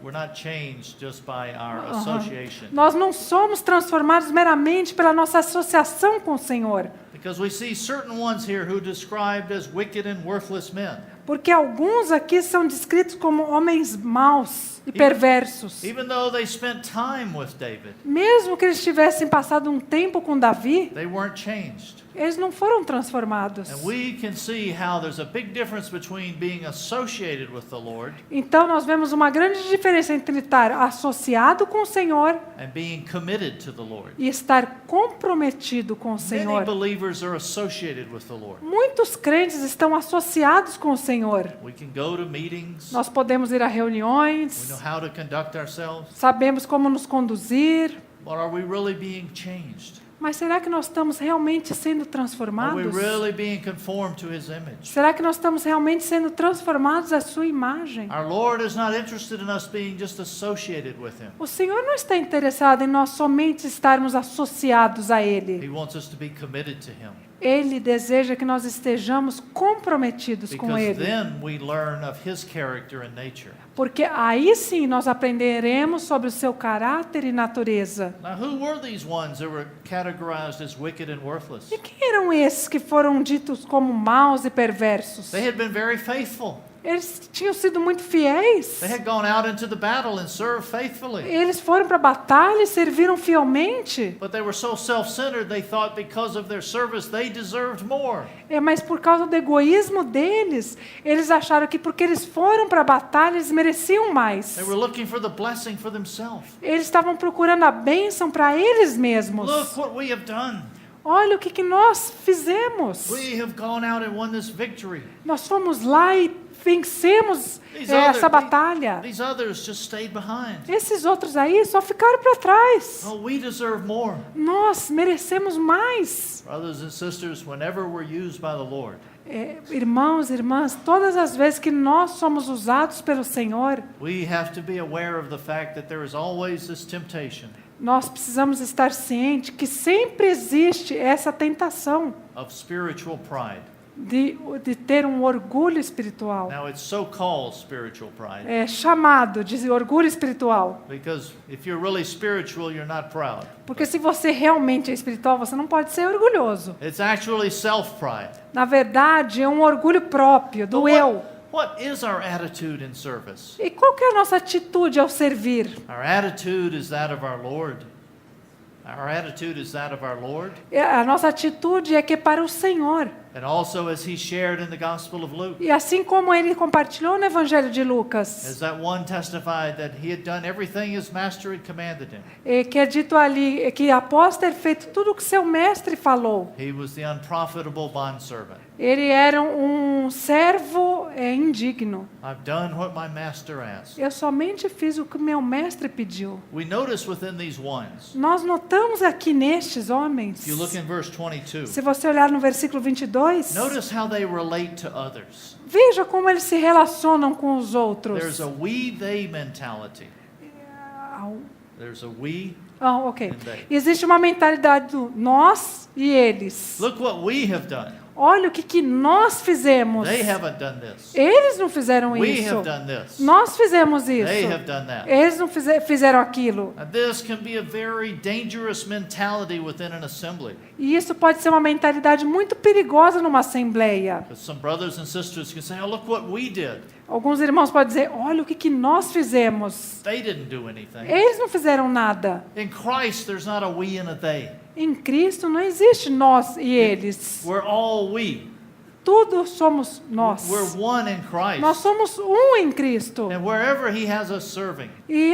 We're not changed just by our association. Nós não somos transformados meramente pela nossa associação com o Senhor. Because we see certain ones here who are described as wicked and worthless men. Porque alguns aqui são descritos como homens maus e perversos. Even though they spent time with David, Mesmo que eles tivessem passado um tempo com Davi, they weren't changed. eles não foram transformados. And we can see how there's a big difference between being associated with the Lord Então nós vemos uma grande diferença entre estar associado com o Senhor and being committed to the Lord. e estar comprometido com o Many Senhor. believers are associated with the Lord. Muitos crentes estão associados com o Senhor. We can go to meetings. Nós podemos ir a We reuniões, know how to conduct ourselves. sabemos como nos conduzir, But are we really being changed? mas será que nós estamos realmente sendo Are we transformados? really being conformed to His image? Será que nós estamos realmente sendo transformados à sua imagem? Our Lord is not interested in us being just associated with Him. O Senhor não está interessado em nós somente estarmos associados a Ele. He wants us to be committed to Him. Ele deseja que nós estejamos comprometidos com Because Ele. then we learn of His character and nature. Porque aí sim nós aprenderemos sobre o seu caráter e natureza. Now, who were these ones that were categorized as wicked and worthless? E quem eram esses que foram ditos como maus e perversos? They had been very faithful. Eles tinham sido muito fiéis. They had gone out into the battle and served faithfully. Eles foram para a batalha e serviram fielmente. But they were so self-centered, they thought because of their service, they deserved more. Mas por causa do egoísmo deles, eles acharam que porque eles foram para a batalha, eles mereciam mais. They were looking for the blessing for themselves. Eles estavam procurando a bênção para eles mesmos. Look what we have done. Olha o que nós fizemos. We have gone out and won this victory. Nós fomos lá e vencemos essa batalha. These others just stayed behind. Esses outros aí só ficaram para trás. Oh, we deserve more. Nós merecemos mais. Brothers and sisters, whenever we're used by the Lord, Irmãos e irmãs, todas as vezes que nós somos usados pelo Senhor, we have to be aware of the fact that there is always this temptation nós precisamos estar cientes que sempre existe essa tentação of spiritual pride. de ter um orgulho espiritual. Now, it's so called spiritual pride É chamado de orgulho espiritual. because if you're really spiritual, you're not proud. Porque se você realmente é espiritual, você não pode ser orgulhoso. It's actually self-pride. Na verdade, é um orgulho próprio, do But eu. what is our attitude in service? E qual que é a nossa atitude ao servir? Our attitude is that of our Lord. Our attitude is that of our Lord. A nossa atitude é que é para o Senhor. And also as he shared in the Gospel of Luke. E assim como ele compartilhou no Evangelho de Lucas, As that one testified that he had done everything his master had commanded him. que é dito ali que após ter feito tudo o que seu mestre falou, He was the unprofitable bondservant. ele era um servo indigno. I've done what my master asked. Eu somente fiz o que meu mestre pediu. We notice within these ones, Nós notamos aqui nestes homens, if you look in verse 22, se você olhar no versículo 22, notice how they relate to others. veja como eles se relacionam com os There's outros. a we-they mentality. There's a we Ok. and they. Existe uma mentalidade do nós e eles. Look what we have done. Olha o que nós fizemos. They haven't done this. Eles não fizeram We isso. have done this. Nós fizemos isso. They have done that. Eles não fizeram aquilo. And this can be a very dangerous mentality within an assembly. E isso pode ser uma mentalidade muito perigosa numa assembleia. Because some brothers and sisters can say, oh, look what we did. Alguns irmãos podem dizer, olha o que nós fizemos. They didn't do anything. Eles não fizeram nada. In Christ, there's not a we and a they. Em Cristo não existe nós e eles. We're all we. Tudo somos nós. We're one in Nós Christ. somos um em Cristo. And wherever he has us serving, E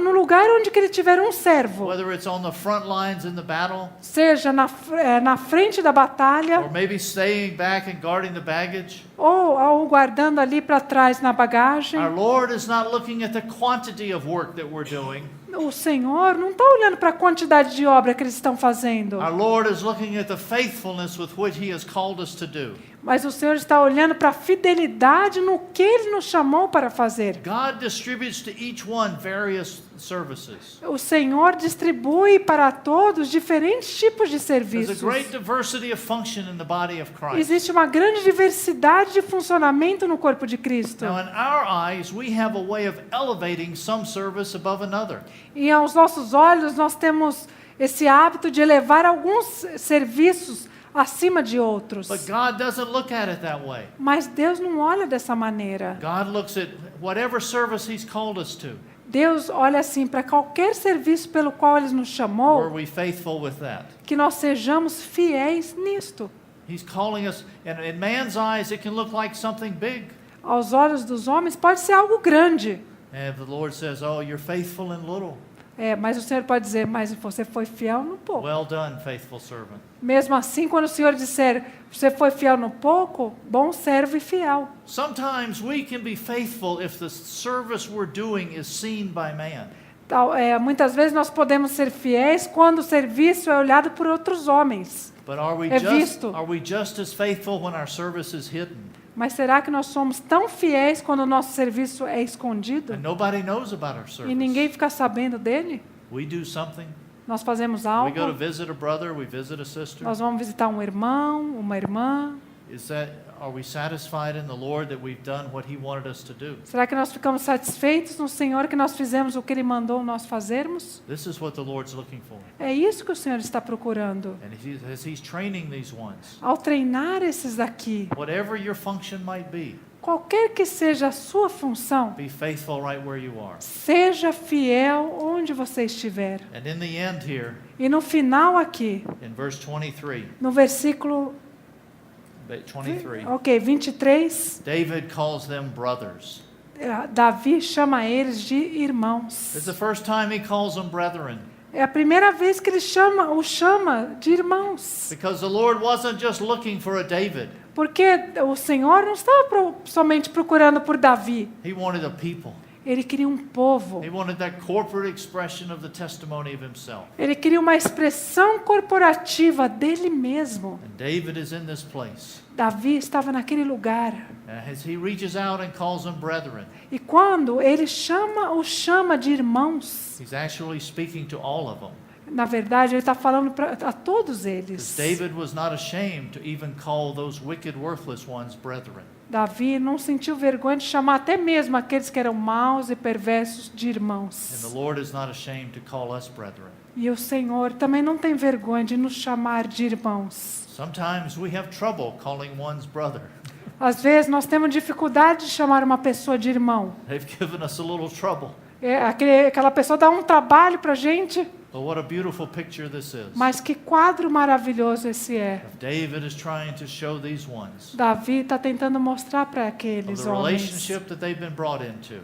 no lugar onde que ele tiver um servo, whether it's on the front lines in the battle, seja na frente da batalha, or maybe staying back and guarding the baggage, ou guardando ali para trás na bagagem, our Lord is not looking at the quantity of work that we're doing. o Senhor não está olhando para a quantidade de obra que eles estão fazendo, Our Lord is looking at the faithfulness with which he has called us to do. mas o Senhor está olhando para a fidelidade no que Ele nos chamou para fazer. God distributes to each one various services. O Senhor distribui para todos diferentes tipos de There's a serviços. great diversity of function in the body of Christ. Existe uma grande diversidade de funcionamento no corpo de Cristo. Now, in our eyes, we have a way of elevating some service above another. E aos nossos olhos, nós temos esse hábito de elevar alguns serviços acima de outros. But God doesn't look at it that way. Mas Deus não olha dessa maneira. God looks at whatever service he's called us to. Deus olha assim para qualquer serviço pelo qual Ele nos Were chamou, we faithful with that? que nós sejamos fiéis nisto. He's calling us, and in man's eyes, it can look like something big. Aos olhos dos homens pode ser algo grande. And the Lord says, oh, you're faithful in little. Mas o Senhor pode dizer, mas você foi fiel no pouco. Well done, faithful servant. Mesmo assim, quando o Senhor disser, você foi fiel no pouco, bom servo e fiel. Sometimes we can be faithful if the service we're doing is seen by man. Muitas vezes nós podemos ser fiéis quando o serviço é olhado por outros homens. But are we visto. just as faithful when our service is hidden Mas será que nós somos tão fiéis quando o nosso serviço é escondido and nobody knows about our e service? ninguém fica sabendo dele? We do something. Nós fazemos We algo, go to visit a brother, we visit a sister. nós vamos visitar um irmão, uma irmã. Are we satisfied in the Lord that we've done what he wanted us to do? Será que nós ficamos satisfeitos no Senhor que nós fizemos o que Ele mandou nós fazermos? This is what the Lord's looking for. É isso que o Senhor está procurando. And as he's training these ones, Ao treinar esses daqui, whatever your function might be, qualquer que seja a sua função, be faithful right where you are. seja fiel onde você estiver. And in the end here, E no final aqui, in verse 23, no versículo 23, David calls them brothers. Davi chama eles de irmãos. It's the first time he calls them brethren. É a primeira vez que ele o chama de irmãos. Because the Lord wasn't just looking for a David. Porque o Senhor não estava somente procurando por Davi. He wanted a people. Ele queria um povo. He wanted that corporate expression of the testimony of himself. Ele queria uma expressão corporativa dele mesmo. And David is in this place. Davi estava naquele lugar. And as he reaches out and calls them brethren, E quando ele o chama de irmãos, he's actually speaking to all of them. na verdade, ele está falando a todos Because eles. David was not ashamed to even call those wicked, worthless ones brethren. Davi não sentiu vergonha de chamar até mesmo aqueles que eram maus e perversos de And irmãos. the Lord is not ashamed to call us brethren. E o Senhor também não tem vergonha de nos chamar de irmãos. Sometimes we have trouble calling one's brother. Às vezes nós temos dificuldade de chamar uma pessoa de irmão. They've given us a little trouble. Aquela pessoa dá um trabalho para a gente, But what a beautiful picture this is. mas que quadro maravilhoso esse é. If David is trying to show these ones Davi está tentando mostrar para of aqueles the homens relationship that they've been brought into,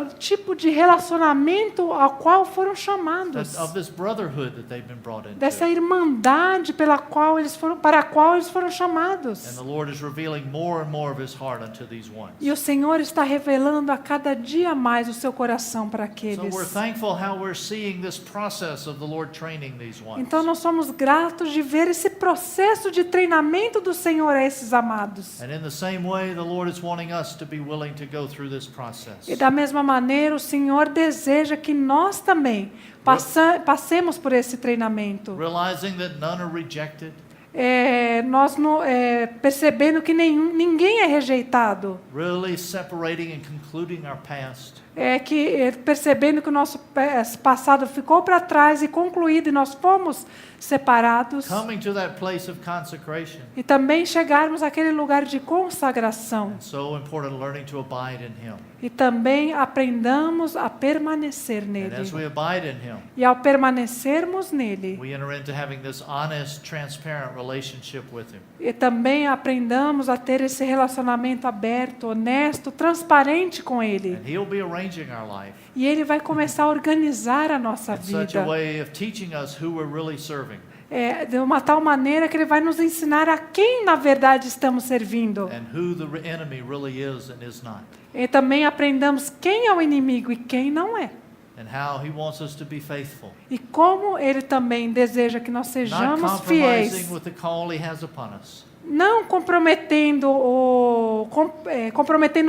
o tipo de relacionamento ao qual foram chamados, of this brotherhood that they've been brought dessa into. irmandade para a qual eles foram And chamados. the Lord is revealing more and more of his heart unto these ones. E o Senhor está revelando a cada dia mais o seu coração para So aqueles. we're thankful how we're seeing this process of the Lord training these ones. Então nós somos gratos de ver esse processo de treinamento do Senhor a esses amados. And in the same way, the Lord is wanting us to be willing to go through this process. E da mesma maneira, o Senhor deseja que nós também passemos por esse treinamento. Realizing that none are rejected, Percebendo que ninguém é rejeitado. really separating and concluding our past, Percebendo que o nosso passado ficou para trás e concluído e nós fomos separados. coming to that place of consecration. E também chegarmos àquele lugar de consagração. So important learning to abide in Him. E também aprendamos a permanecer And as we nele. abide in Him, E ao permanecermos nele, we enter into having this honest, transparent relationship with Him. e também aprendamos a ter esse relacionamento aberto, honesto, transparente com ele. And He'll be arranging our life E ele vai começar a organizar a nossa in such a vida. way of teaching us who we're really serving De uma tal maneira que ele vai nos ensinar a quem na verdade estamos servindo. and who the enemy really is and is not, E também aprendamos quem é o inimigo e quem não é. and how He wants us to be faithful, E como ele também deseja que nós not sejamos compromising fiéis. with the call He has upon us. Não comprometendo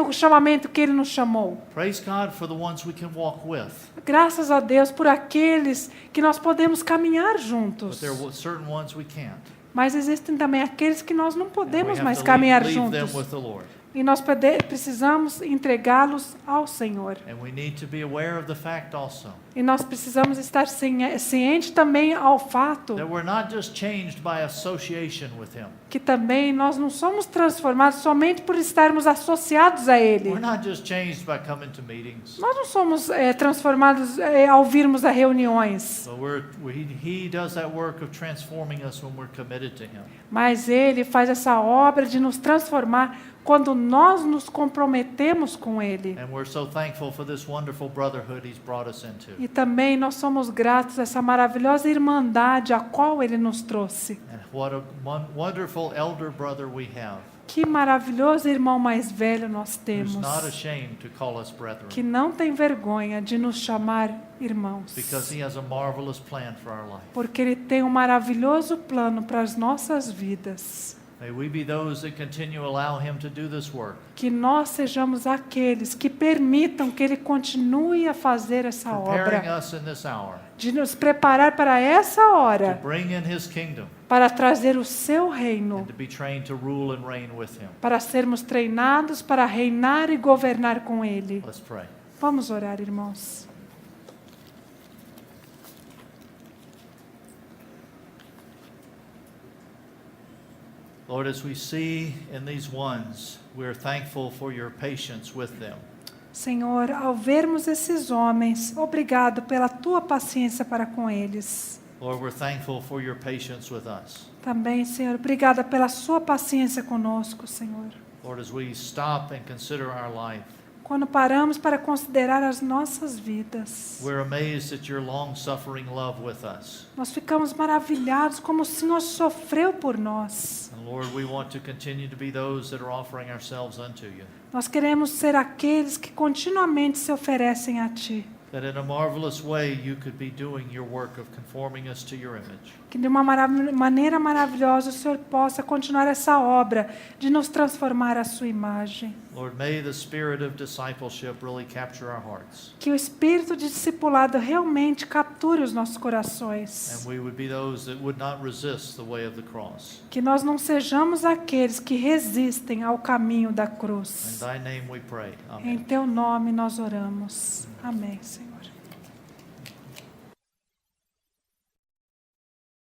o chamamento que ele nos chamou. Praise God for the ones we can walk with, Graças a Deus por aqueles que nós podemos caminhar but juntos. there are certain ones we can't. Mas existem também aqueles que nós não And we podemos have mais to caminhar leave them juntos. with the Lord. E nós precisamos entregá-los ao Senhor. And we need to be aware of the fact also E nós precisamos estar ciente também ao fato that we're not just changed by association with Him. que também nós não somos transformados somente por estarmos associados a Ele. We're not just changed by coming to meetings, Nós não somos transformados ao virmos a reuniões, but He does that work of transforming us when we're committed to Him. mas Ele faz essa obra de nos transformar quando nós nos comprometemos com Ele. And we're so thankful for this wonderful brotherhood He's brought us into. E também nós somos gratos a essa maravilhosa irmandade a qual Ele nos trouxe. And what a wonderful elder brother we have, Que maravilhoso irmão mais velho nós who's temos, not ashamed to call us que brethren, não tem vergonha de nos chamar irmãos, because He has a marvelous plan for our life. porque Ele tem um maravilhoso plano para as nossas vidas. May we be those that continue to allow Him to do this work, Que nós sejamos aqueles que permitam que Ele continue a fazer essa preparing obra, us in this hour de nos preparar para essa to hora, bring in His kingdom para trazer o seu reino, and to be trained to rule and reign with Him. para sermos treinados para reinar e governar com Ele. Let's pray. Vamos orar, irmãos. Lord, as we see in these ones, we're thankful for your patience with them. Senhor, ao vermos esses homens, obrigado pela tua paciência para com eles. Lord, we're thankful for your patience with us. Também, Senhor, obrigada pela sua paciência conosco, Senhor. Lord, as we stop and consider our life, Quando paramos para considerar as nossas vidas, we're amazed at your long-suffering love with us. nós ficamos maravilhados como o Senhor sofreu por nós. And Lord, we want to continue to be those that are offering ourselves unto you. Nós queremos ser aqueles que continuamente se oferecem a Ti. That in a marvelous way you could be doing your work of conforming us to your image. Que de uma maneira maravilhosa o Senhor possa continuar essa obra de nos transformar à sua imagem. Lord, may the spirit of discipleship really capture our hearts. Que o espírito de discipulado realmente capture os nossos corações. And we would be those that would not resist the way of the cross. Que nós não sejamos aqueles que resistem ao caminho da cruz. In thy name we pray. Em Amen. Teu nome nós oramos. Amém, Senhor.